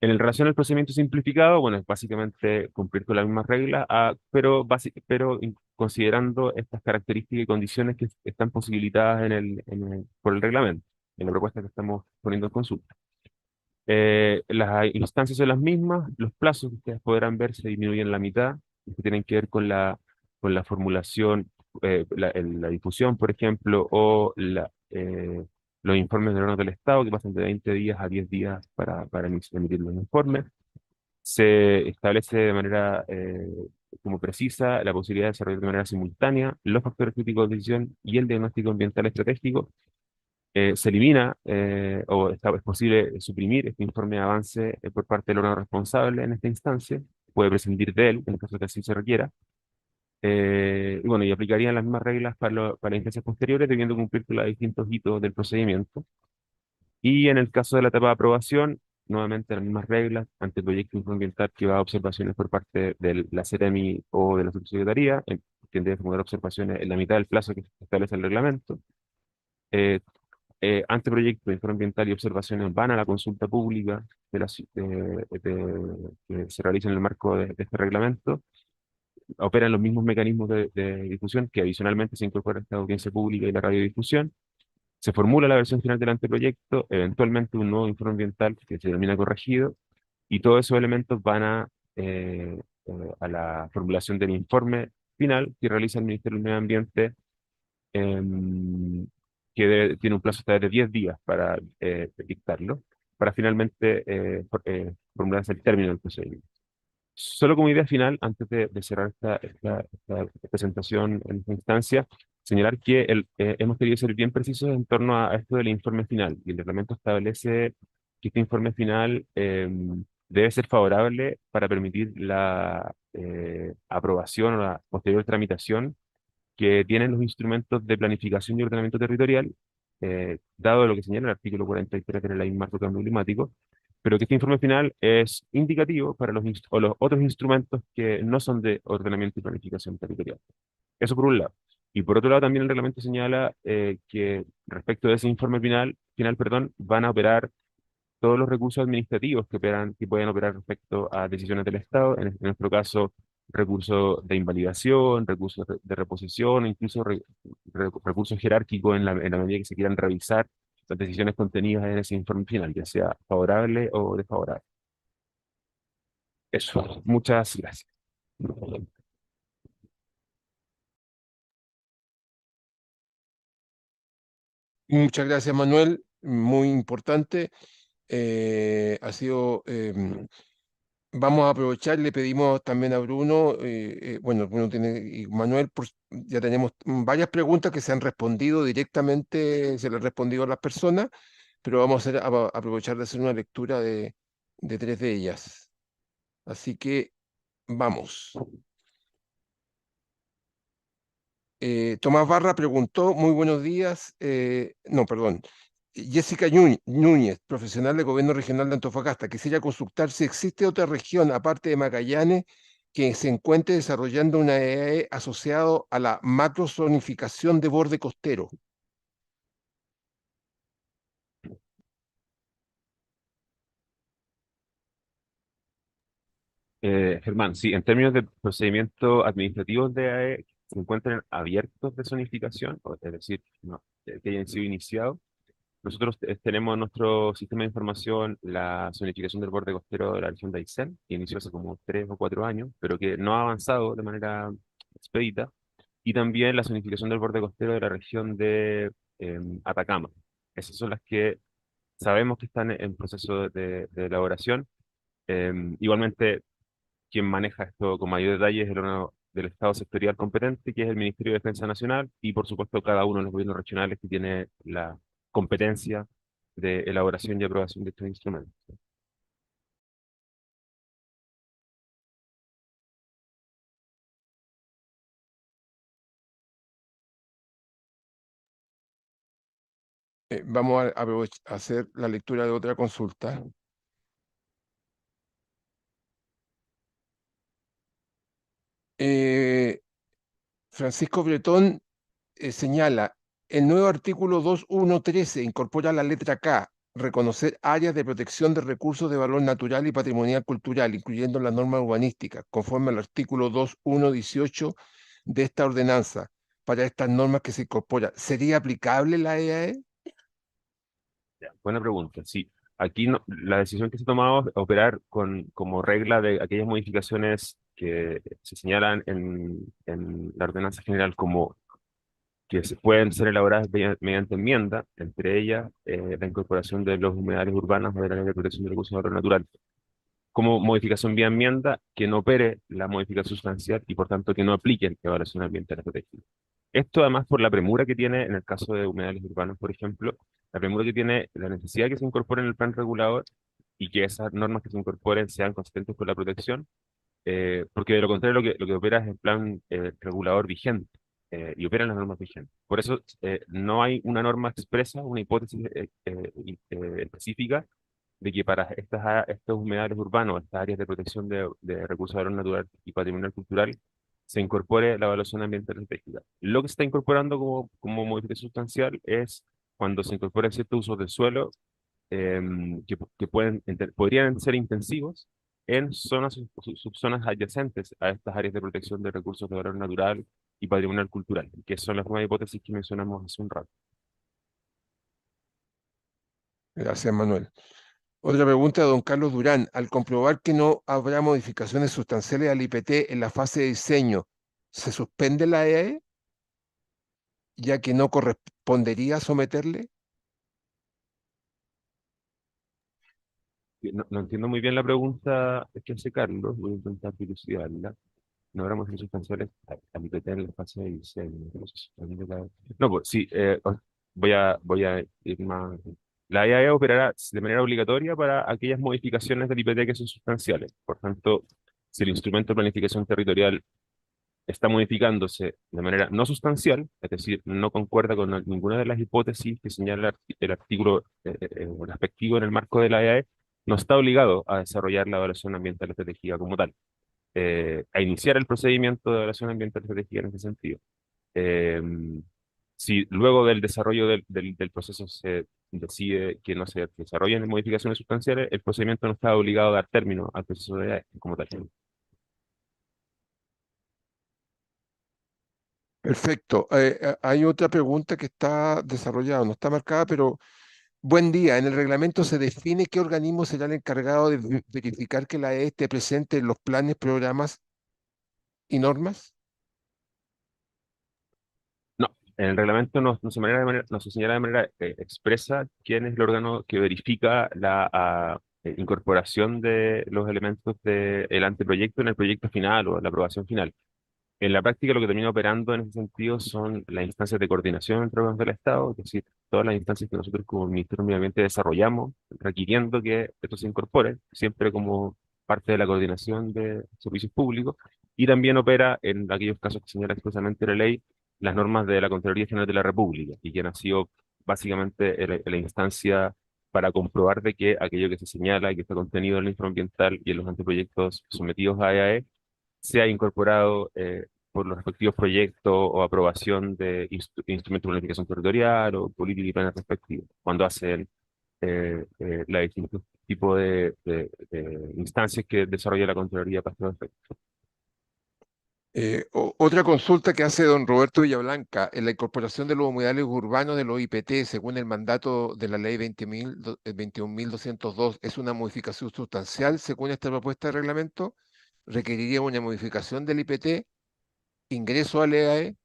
En relación al procedimiento simplificado, bueno, es básicamente cumplir con las mismas reglas, pero considerando estas características y condiciones que están posibilitadas por el reglamento, en la propuesta que estamos poniendo en consulta. Las instancias son las mismas, los plazos que ustedes podrán ver se disminuyen a la mitad, que tienen que ver con la formulación, la difusión, por ejemplo, o los informes de órganos del Estado, que pasan de 20 días a 10 días para emitir los informes. Se establece de manera como precisa la posibilidad de desarrollar de manera simultánea los factores críticos de decisión y el diagnóstico ambiental estratégico. Se elimina es posible suprimir este informe de avance por parte del órgano responsable en esta instancia, puede prescindir de él en caso de que así se requiera. Y bueno, y aplicarían las mismas reglas para las instancias posteriores, debiendo cumplir con los distintos hitos del procedimiento. Y en el caso de la etapa de aprobación, nuevamente las mismas reglas, ante el proyecto ambiental que va a observaciones por parte de la Seremi o de la subsecretaría, quien debe formular observaciones en la mitad del plazo que establece el reglamento. Anteproyecto, informe ambiental y observaciones van a la consulta pública que se realiza en el marco de este reglamento. Operan los mismos mecanismos de difusión que adicionalmente se incorpora esta audiencia pública y la radiodifusión. Se formula la versión final del anteproyecto, eventualmente un nuevo informe ambiental que se denomina corregido, y todos esos elementos van a la formulación del informe final que realiza el Ministerio del Medio Ambiente, tiene un plazo hasta de 10 días para dictarlo, para finalmente formularse el término del procedimiento. Solo como idea final, antes de cerrar esta presentación en esta instancia, señalar que hemos querido ser bien precisos en torno a esto del informe final, y el reglamento establece que este informe final debe ser favorable para permitir la aprobación o la posterior tramitación que tienen los instrumentos de planificación y ordenamiento territorial, dado lo que señala el artículo 43 de la Ley Marco Cambio Climático, pero que este informe final es indicativo para los otros instrumentos que no son de ordenamiento y planificación territorial. Eso por un lado. Y por otro lado, también el reglamento señala que respecto de ese informe final, perdón, van a operar todos los recursos administrativos que pueden operar respecto a decisiones del Estado, en nuestro caso, recursos de invalidación, recursos de reposición, incluso recursos jerárquicos en la medida que se quieran revisar las decisiones contenidas en ese informe final, ya sea favorable o desfavorable. Eso, muchas gracias. Muchas gracias, Manuel. Muy importante. Ha sido, vamos a aprovechar, le pedimos también a Bruno, bueno, Bruno tiene, y Manuel, ya tenemos varias preguntas que se han respondido directamente, se les ha respondido a las personas, pero vamos a aprovechar de hacer una lectura de 3 de ellas. Así que vamos. Tomás Barra preguntó, muy buenos días, no, perdón, Jessica Núñez, profesional de Gobierno Regional de Antofagasta, quisiera consultar si existe otra región, aparte de Magallanes, que se encuentre desarrollando una EAE asociado a la macrozonificación de borde costero. Germán, sí, en términos de procedimientos administrativos de AE, se encuentran abiertos de zonificación, es decir, que hayan sido iniciados. Nosotros tenemos en nuestro sistema de información la zonificación del borde costero de la región de Aysén, que inició hace como 3 o 4 años, pero que no ha avanzado de manera expedita, y también la zonificación del borde costero de la región de Atacama. Esas son las que sabemos que están en proceso de elaboración. Igualmente, quien maneja esto con mayor detalle es el órgano del Estado sectorial competente, que es el Ministerio de Defensa Nacional, y por supuesto cada uno de los gobiernos regionales que tiene la competencia de elaboración y aprobación de estos instrumentos. Vamos a hacer la lectura de otra consulta. Eh, Francisco Bretón señala, el nuevo artículo 2113 incorpora la letra K, reconocer áreas de protección de recursos de valor natural y patrimonial cultural, incluyendo las normas urbanísticas, conforme al artículo 2118 de esta ordenanza. Para estas normas que se incorpora, ¿sería aplicable la EAE? Ya, buena pregunta. Sí, aquí la decisión que se ha tomado es operar como regla de aquellas modificaciones que se señalan en la ordenanza general como que se pueden ser elaboradas mediante enmienda, entre ellas la incorporación de los humedales urbanos o del área de protección de recursos naturales, como modificación vía enmienda que no opere la modificación sustancial y por tanto que no aplique la evaluación ambiental protegida. Esto además por la premura que tiene en el caso de humedales urbanos, por ejemplo, la premura que tiene la necesidad de que se incorporen en el plan regulador y que esas normas que se incorporen sean consistentes con la protección, porque de lo contrario lo que opera es el plan regulador vigente y operan las normas vigentes. Por eso no hay una norma expresa, una hipótesis específica de que para estos humedales urbanos, estas áreas de protección de recursos de valor natural y patrimonial cultural, se incorpore la evaluación ambiental estratégica. Lo que se está incorporando como modificación sustancial es cuando se incorporan ciertos usos del suelo que podrían ser intensivos en zonas subzonas adyacentes a estas áreas de protección de recursos de valor natural y patrimonial cultural, que son las nuevas hipótesis que mencionamos hace un rato. Gracias, Manuel. Otra pregunta de don Carlos Durán. Al comprobar que no habrá modificaciones sustanciales al IPT en la fase de diseño, ¿se suspende la EAE, ya que no correspondería someterle? No entiendo muy bien la pregunta que hace Carlos, voy a intentar dilucidarla. No habrá modificaciones sustanciales al IPT en la fase de diseño. No, pues sí, voy a ir más. La IAE operará de manera obligatoria para aquellas modificaciones del IPT que son sustanciales. Por tanto, si el instrumento de planificación territorial está modificándose de manera no sustancial, es decir, no concuerda con ninguna de las hipótesis que señala el artículo respectivo en el marco de la IAE, no está obligado a desarrollar la evaluación ambiental estratégica como tal, a iniciar el procedimiento de evaluación ambiental estratégica en ese sentido. Eh, si luego del desarrollo del proceso se decide que no se desarrollen modificaciones sustanciales, el procedimiento no está obligado a dar término al proceso de IAE como tal. Perfecto. Hay otra pregunta que está desarrollada, no está marcada, pero buen día. En el reglamento se define qué organismo será el encargado de verificar que la EAE esté presente en los planes, programas y normas. No, en el reglamento no se señala de manera expresa quién es el órgano que verifica la incorporación de los elementos del anteproyecto en el proyecto final o la aprobación final. En la práctica, lo que termina operando en ese sentido son las instancias de coordinación entre órganos del Estado, es decir, todas las instancias que nosotros como Ministerio de Medio Ambiente desarrollamos, requiriendo que esto se incorpore, siempre como parte de la coordinación de servicios públicos, y también opera en aquellos casos que señala expresamente la ley las normas de la Contraloría General de la República y quien ha sido básicamente la instancia para comprobar de que aquello que se señala y que está contenido en el informe ambiental y en los anteproyectos sometidos a EAE sea incorporado por los respectivos proyectos o aprobación de instrumentos de planificación territorial o política y planes respectivos, cuando hacen la distintos tipos de instancias que desarrolla la Contraloría para estos efectos. Otra consulta que hace don Roberto Villablanca, en la incorporación de los humedales urbanos de los IPT, según el mandato de la ley 21.202, ¿es una modificación sustancial según esta propuesta de reglamento? ¿Requeriría una modificación del IPT? ¿Ingreso al EAE?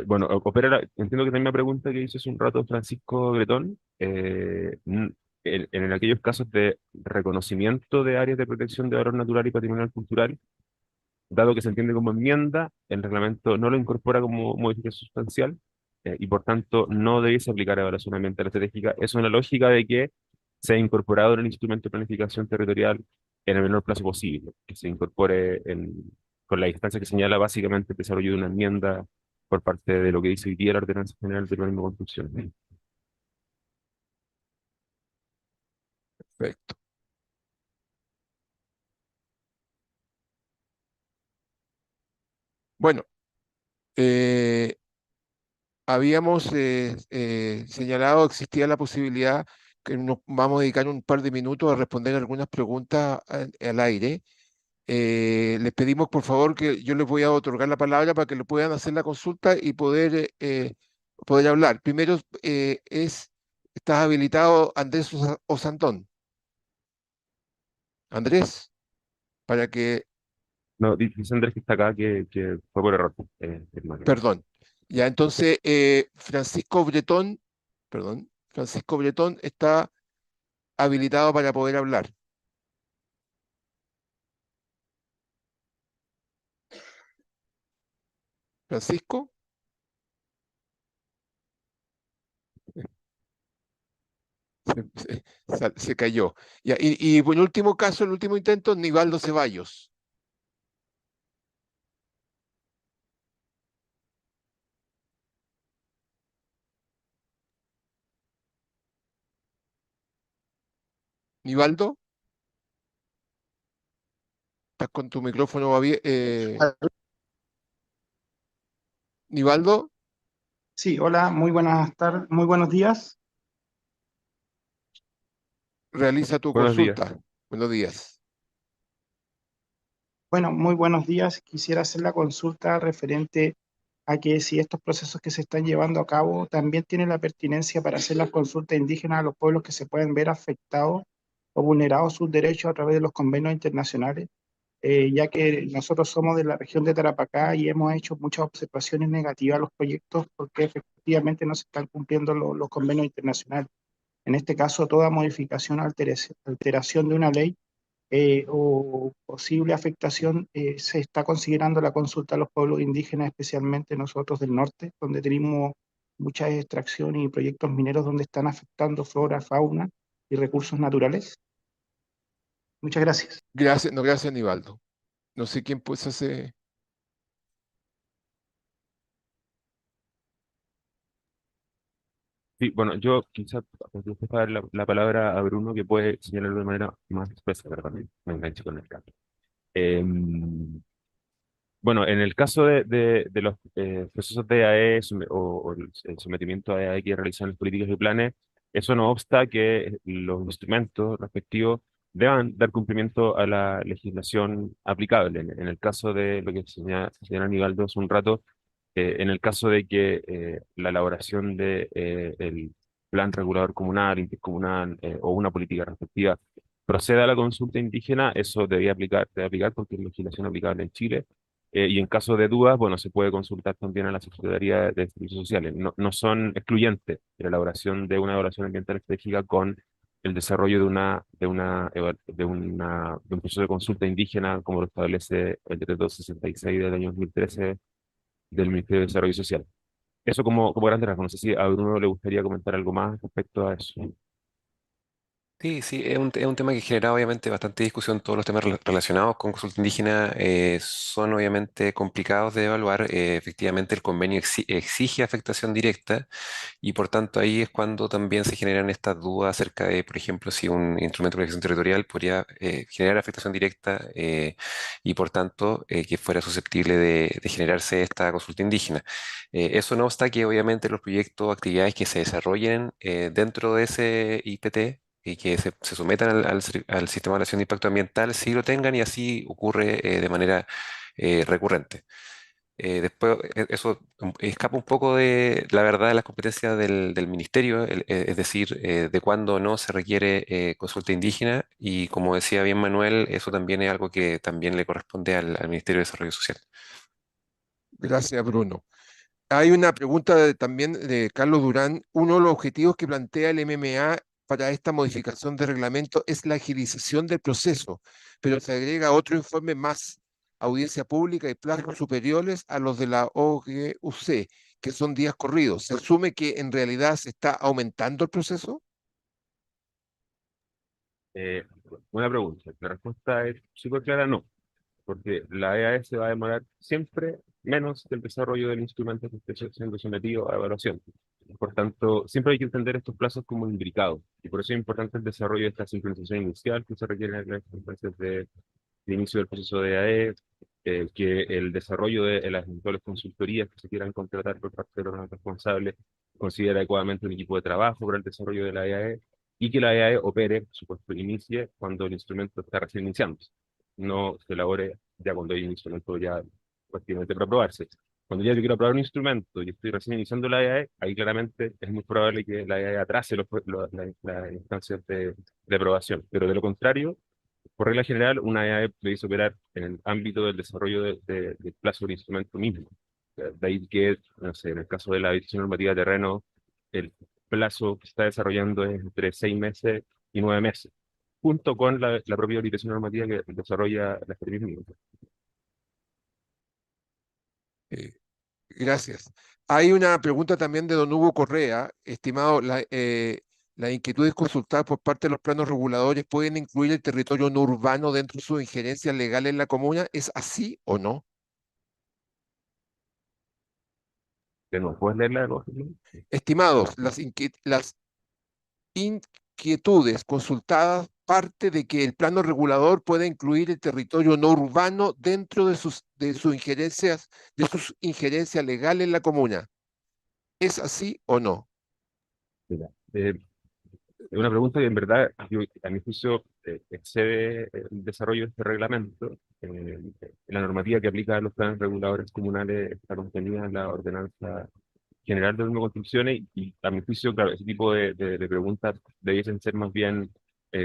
Bueno, entiendo que también la pregunta que hizo hace un rato Francisco Bretón, en aquellos casos de reconocimiento de áreas de protección de valor natural y patrimonial cultural, dado que se entiende como enmienda, el reglamento no lo incorpora como modificación sustancial y por tanto no debiese aplicar a evaluación ambiental estratégica. Es una lógica de que se ha incorporado en el instrumento de planificación territorial en el menor plazo posible, que se incorpore con la instancia que señala básicamente el desarrollo de una enmienda por parte de lo que dice hoy día la Ordenanza General de Urbanismo y Construcción. Perfecto. Bueno, eh, habíamos señalado, existía la posibilidad que nos vamos a dedicar un par de minutos a responder algunas preguntas al aire. Les pedimos por favor que yo les voy a otorgar la palabra para que le puedan hacer la consulta y poder hablar. Primero estás habilitado Andrés Osandón. Andrés, para que, No, dice Andrés que está acá que fue por error, hermano. perdón. Ya, entonces, Francisco Bretón está habilitado para poder hablar. Francisco, se cayó. Ya, y por último caso, el último intento, Nivaldo Ceballos. Nivaldo, estás con tu micrófono abierto. Nivaldo, Sí, hola, muy buenas tardes, muy buenos días. realiza tu Buenos días. consulta. Buenos días. Bueno, muy buenos días. Quisiera hacer la consulta referente a que si estos procesos que se están llevando a cabo también tienen la pertinencia para hacer las consultas indígenas a los pueblos que se pueden ver afectados o vulnerados sus derechos a través de los convenios internacionales, ya que nosotros somos de la región de Tarapacá y hemos hecho muchas observaciones negativas a los proyectos porque efectivamente no se están cumpliendo los convenios internacionales. En este caso, toda modificación o alteración de una ley o posible afectación se está considerando la consulta a los pueblos indígenas, especialmente nosotros del norte, donde tenemos mucha extracción y proyectos mineros donde están afectando flora, fauna y recursos naturales. Muchas gracias. Gracias, no, gracias, Nivaldo. No sé quién pues hace. Sí, bueno, yo quizás después para dar la palabra a Bruno que puede señalarlo de manera más expresa, pero también me engancho con el caso. Bueno, en el caso de los procesos de EAE o el sometimiento a EAE que realizan las políticas y planes, eso no obsta que los instrumentos respectivos deban dar cumplimiento a la legislación aplicable. En el caso de lo que señala Nivaldo hace un rato, en el caso de que la elaboración de el plan regulador comunal, intercomunal o una política respectiva proceda a la consulta indígena, eso debe aplicar porque es legislación aplicable en Chile y en caso de dudas, bueno, se puede consultar también a la Secretaría de Servicios Sociales. No son excluyentes la elaboración de una evaluación ambiental estratégica con el desarrollo de un proceso de consulta indígena, como lo establece el decreto 66 del año 2013 del Ministerio de Desarrollo Social. Eso como grandes rasgos. No sé si a Bruno le gustaría comentar algo más respecto a eso. Sí, sí, es un tema que genera obviamente bastante discusión. Todos los temas relacionados con consulta indígena son obviamente complicados de evaluar. Efectivamente, el convenio exige afectación directa y por tanto ahí es cuando también se generan estas dudas acerca de, por ejemplo, si un instrumento de planificación territorial podría generar afectación directa y por tanto que fuera susceptible de generarse esta consulta indígena. Eso no obsta que obviamente los proyectos o actividades que se desarrollen dentro de ese IPT y que se sometan al sistema de evaluación de impacto ambiental sí lo tengan y así ocurre de manera recurrente. Después, eso escapa un poco de la verdad de las competencias del ministerio, es decir, de cuándo no se requiere consulta indígena y como decía bien Manuel, eso también es algo que también le corresponde al Ministerio de Desarrollo Social. Gracias, Bruno. Hay una pregunta también de Carlos Durán. Uno de los objetivos que plantea el MMA para esta modificación de reglamento es la agilización del proceso, pero se agrega otro informe más, audiencia pública y plazos superiores a los de la OGUC, que son días corridos. ¿Se asume que en realidad se está aumentando el proceso? Eh, Buena pregunta. La respuesta es súper clara, no, porque la EAS va a demorar siempre menos del desarrollo del instrumento que esté siendo sometido a evaluación. Por tanto, siempre hay que entender estos plazos como imbricados, y por eso es importante el desarrollo de esta sincronización inicial que se requiere en las instancias de inicio del proceso de AE, que el desarrollo de las eventuales consultorías que se quieran contratar por parte de los responsables considere adecuadamente un equipo de trabajo para el desarrollo de la EAE y que la EAE opere, por supuesto, inicie cuando el instrumento está recién iniciando, no se elabore ya cuando hay un instrumento ya prácticamente para aprobarse. Cuando ya yo quiero aprobar un instrumento y estoy recién iniciando la EAE, ahí claramente es muy probable que la EAE atrase las instancias de aprobación. Pero de lo contrario, por regla general, una EAE debe operar en el ámbito del desarrollo del plazo del instrumento mismo. De ahí que, no sé, en el caso de la habilitación normativa de terreno, el plazo que se está desarrollando es entre 6 meses y 9 meses, junto con la propia habilitación normativa que desarrolla la misma. Eh, Gracias. Hay una pregunta también de don Hugo Correa. Estimado, las inquietudes consultadas por parte de los planos reguladores pueden incluir el territorio no urbano dentro de sus injerencias legales en la comuna. ¿Es así o no? De nuevo, ¿puedes leerla de nuevo? Estimados, las inquietudes consultadas parte de que el plano regulador puede incluir el territorio no urbano dentro de sus injerencias legales en la comuna. ¿Es así o no? Mira, es una pregunta que en verdad, a mi juicio, excede el desarrollo de este reglamento. La normativa que aplica a los planes reguladores comunales está contenida en la ordenanza general de nuevas construcciones y a mi juicio, claro, ese tipo de preguntas debiesen ser más bien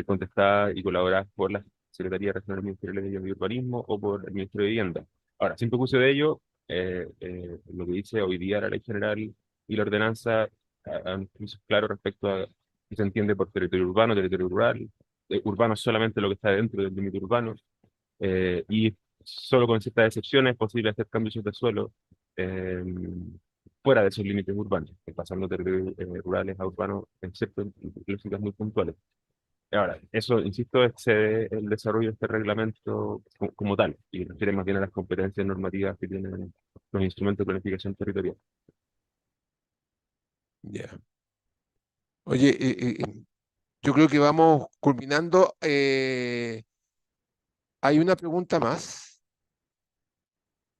contestadas y colaboradas por la Secretaría Regional Ministerial de Medio y Urbanismo o por el Ministerio de Vivienda. Ahora, sin perjuicio de ello, lo que dice hoy día la Ley General y la ordenanza a mi juicio es claro respecto a qué se entiende por territorio urbano, territorio rural. Urbano es solamente lo que está dentro del límite urbano y solo con ciertas excepciones es posible hacer cambios de suelo eh, fuera de esos límites urbanos, pasando de territorios rurales a urbanos, excepto en lógicas muy puntuales. Ahora, eso, insisto, excede el desarrollo de este reglamento como tal, y refiere más bien a las competencias normativas que tienen los instrumentos de planificación territorial. Ya. Oye, yo creo que vamos culminando. Hay una pregunta más.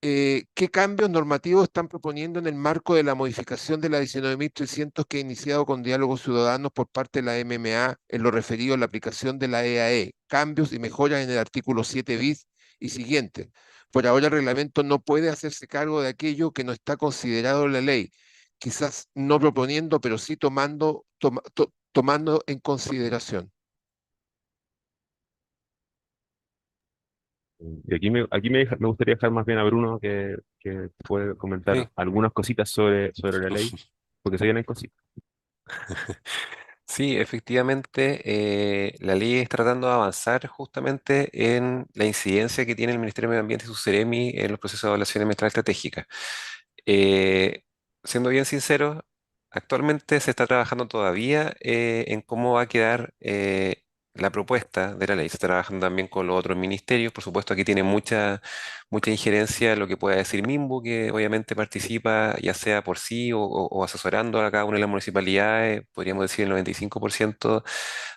¿Qué cambios normativos están proponiendo en el marco de la modificación de la 19.300 que ha iniciado con diálogos ciudadanos por parte de la MMA en lo referido a la aplicación de la EAE? Cambios y mejoras en el artículo 7 bis y siguiente. Por ahora el reglamento no puede hacerse cargo de aquello que no está considerado en la ley, quizás no proponiendo, pero sí tomando en consideración. Y me gustaría dejar más bien a Bruno que puede comentar Sí. algunas cositas sobre la ley, porque se vienen cositas. Sí, efectivamente, la ley está tratando de avanzar justamente en la incidencia que tiene el Ministerio de Medio Ambiente y su CEREMI en los procesos de evaluación ambiental estratégica. Eh, Siendo bien sincero, actualmente se está trabajando todavía en cómo va a quedar la propuesta de la ley. Se está trabajando también con los otros ministerios. Por supuesto, aquí tiene mucha injerencia lo que pueda decir Mimbu, que obviamente participa ya sea por sí o asesorando a cada una de las municipalidades, podríamos decir el 95%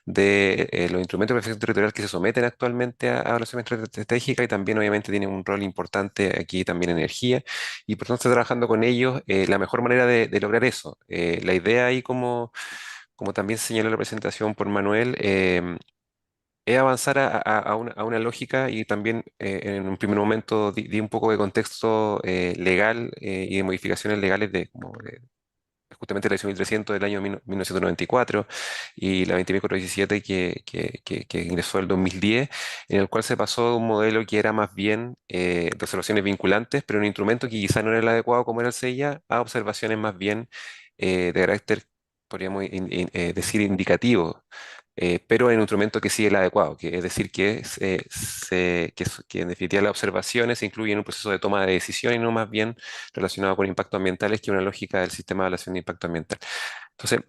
de los instrumentos de planificación territorial que se someten actualmente a evaluación estratégica, y también obviamente tiene un rol importante aquí también energía, y por tanto está trabajando con ellos la mejor manera de lograr eso. La idea ahí, como también señaló la presentación por Manuel, es avanzar a una lógica, y también en un primer momento di un poco de contexto legal y de modificaciones legales justamente la 16300 del año 1994 y la 20417 que ingresó el 2010, en el cual se pasó de un modelo que era más bien de observaciones vinculantes, pero un instrumento que quizá no era el adecuado como era el CEIA, a observaciones más bien de carácter, podríamos decir, indicativo. Pero en un instrumento que sí es el adecuado, que es decir, que en definitiva las observaciones se incluyen en un proceso de toma de decisión y no más bien relacionado con impactos ambientales, que es una lógica del sistema de evaluación de impacto ambiental. Entonces,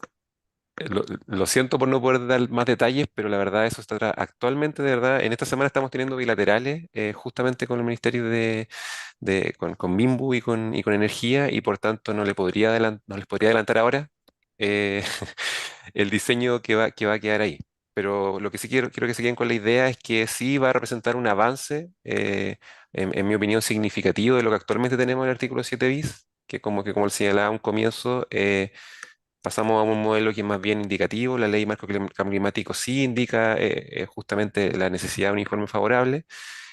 lo siento por no poder dar más detalles, pero la verdad eso está actualmente, de verdad, en esta semana estamos teniendo bilaterales justamente con el Ministerio con Mimbu y con Energía, y por tanto no les podría adelantar ahora eh, el diseño que va a quedar ahí. Pero lo que sí quiero que se queden con la idea es que sí va a representar un avance, en mi opinión, significativo de lo que actualmente tenemos en el artículo 7 bis, que como le señalaba a un comienzo, pasamos a un modelo que es más bien indicativo. La ley marco cambio climático sí indica justamente la necesidad de un informe favorable.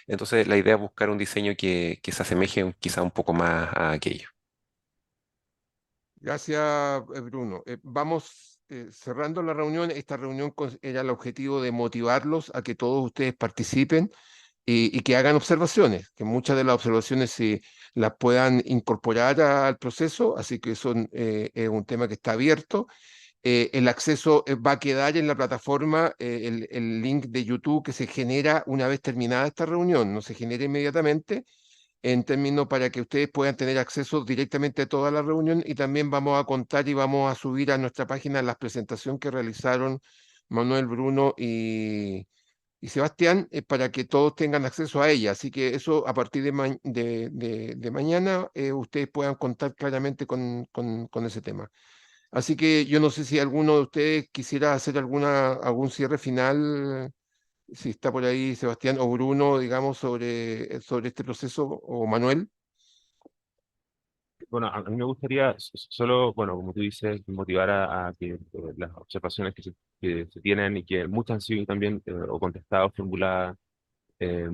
Entonces, la idea es buscar un diseño que se asemeje quizá un poco más a aquello. Gracias, Bruno. Vamos cerrando la reunión. Esta reunión era el objetivo de motivarlos a que todos ustedes participen y que hagan observaciones, que muchas de las observaciones se las puedan incorporar al proceso, así que eso es un tema que está abierto. El acceso va a quedar en la plataforma, el link de YouTube que se genera una vez terminada esta reunión, no se genera inmediatamente, en términos para que ustedes puedan tener acceso directamente a toda la reunión, y también vamos a contar y vamos a subir a nuestra página la presentación que realizaron Manuel, Bruno y Sebastián, para que todos tengan acceso a ella. Así que eso a partir de mañana ustedes puedan contar claramente con ese tema. Así que yo no sé si alguno de ustedes quisiera hacer algún cierre final, si está por ahí Sebastián o Bruno, digamos, sobre este proceso, o Manuel. Bueno, a mí me gustaría solo, bueno, como tú dices, motivar a que las observaciones que se tienen y que muchas han sido también o contestadas o formuladas, eh,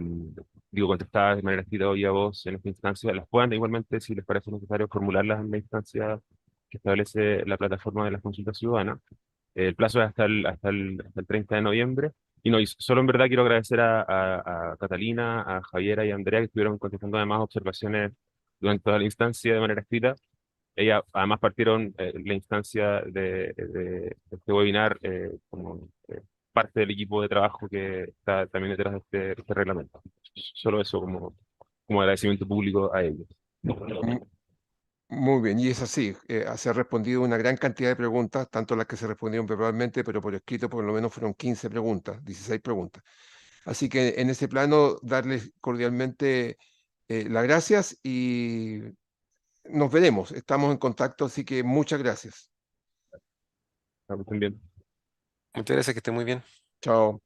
digo, contestadas de manera escrita o a voz en esta instancia, las puedan igualmente, si les parece necesario, formularlas en la instancia que establece la plataforma de las consultas ciudadanas. El plazo es hasta el 30 de noviembre. Y no, y solo en verdad quiero agradecer a Catalina, a Javiera y a Andrea, que estuvieron contestando además observaciones durante toda la instancia de manera escrita. Ellas además partieron la instancia de este webinar como parte del equipo de trabajo que está también detrás de este reglamento. Solo eso como agradecimiento público a ellos. Mm, Muy bien, y es así, se ha respondido una gran cantidad de preguntas, tanto las que se respondieron verbalmente, pero por escrito por lo menos fueron 15 preguntas, 16 preguntas. Así que en ese plano, darles cordialmente las gracias y nos veremos. Estamos en contacto, así que muchas gracias. Estamos bien. Muchas gracias, que esté muy bien. Chao.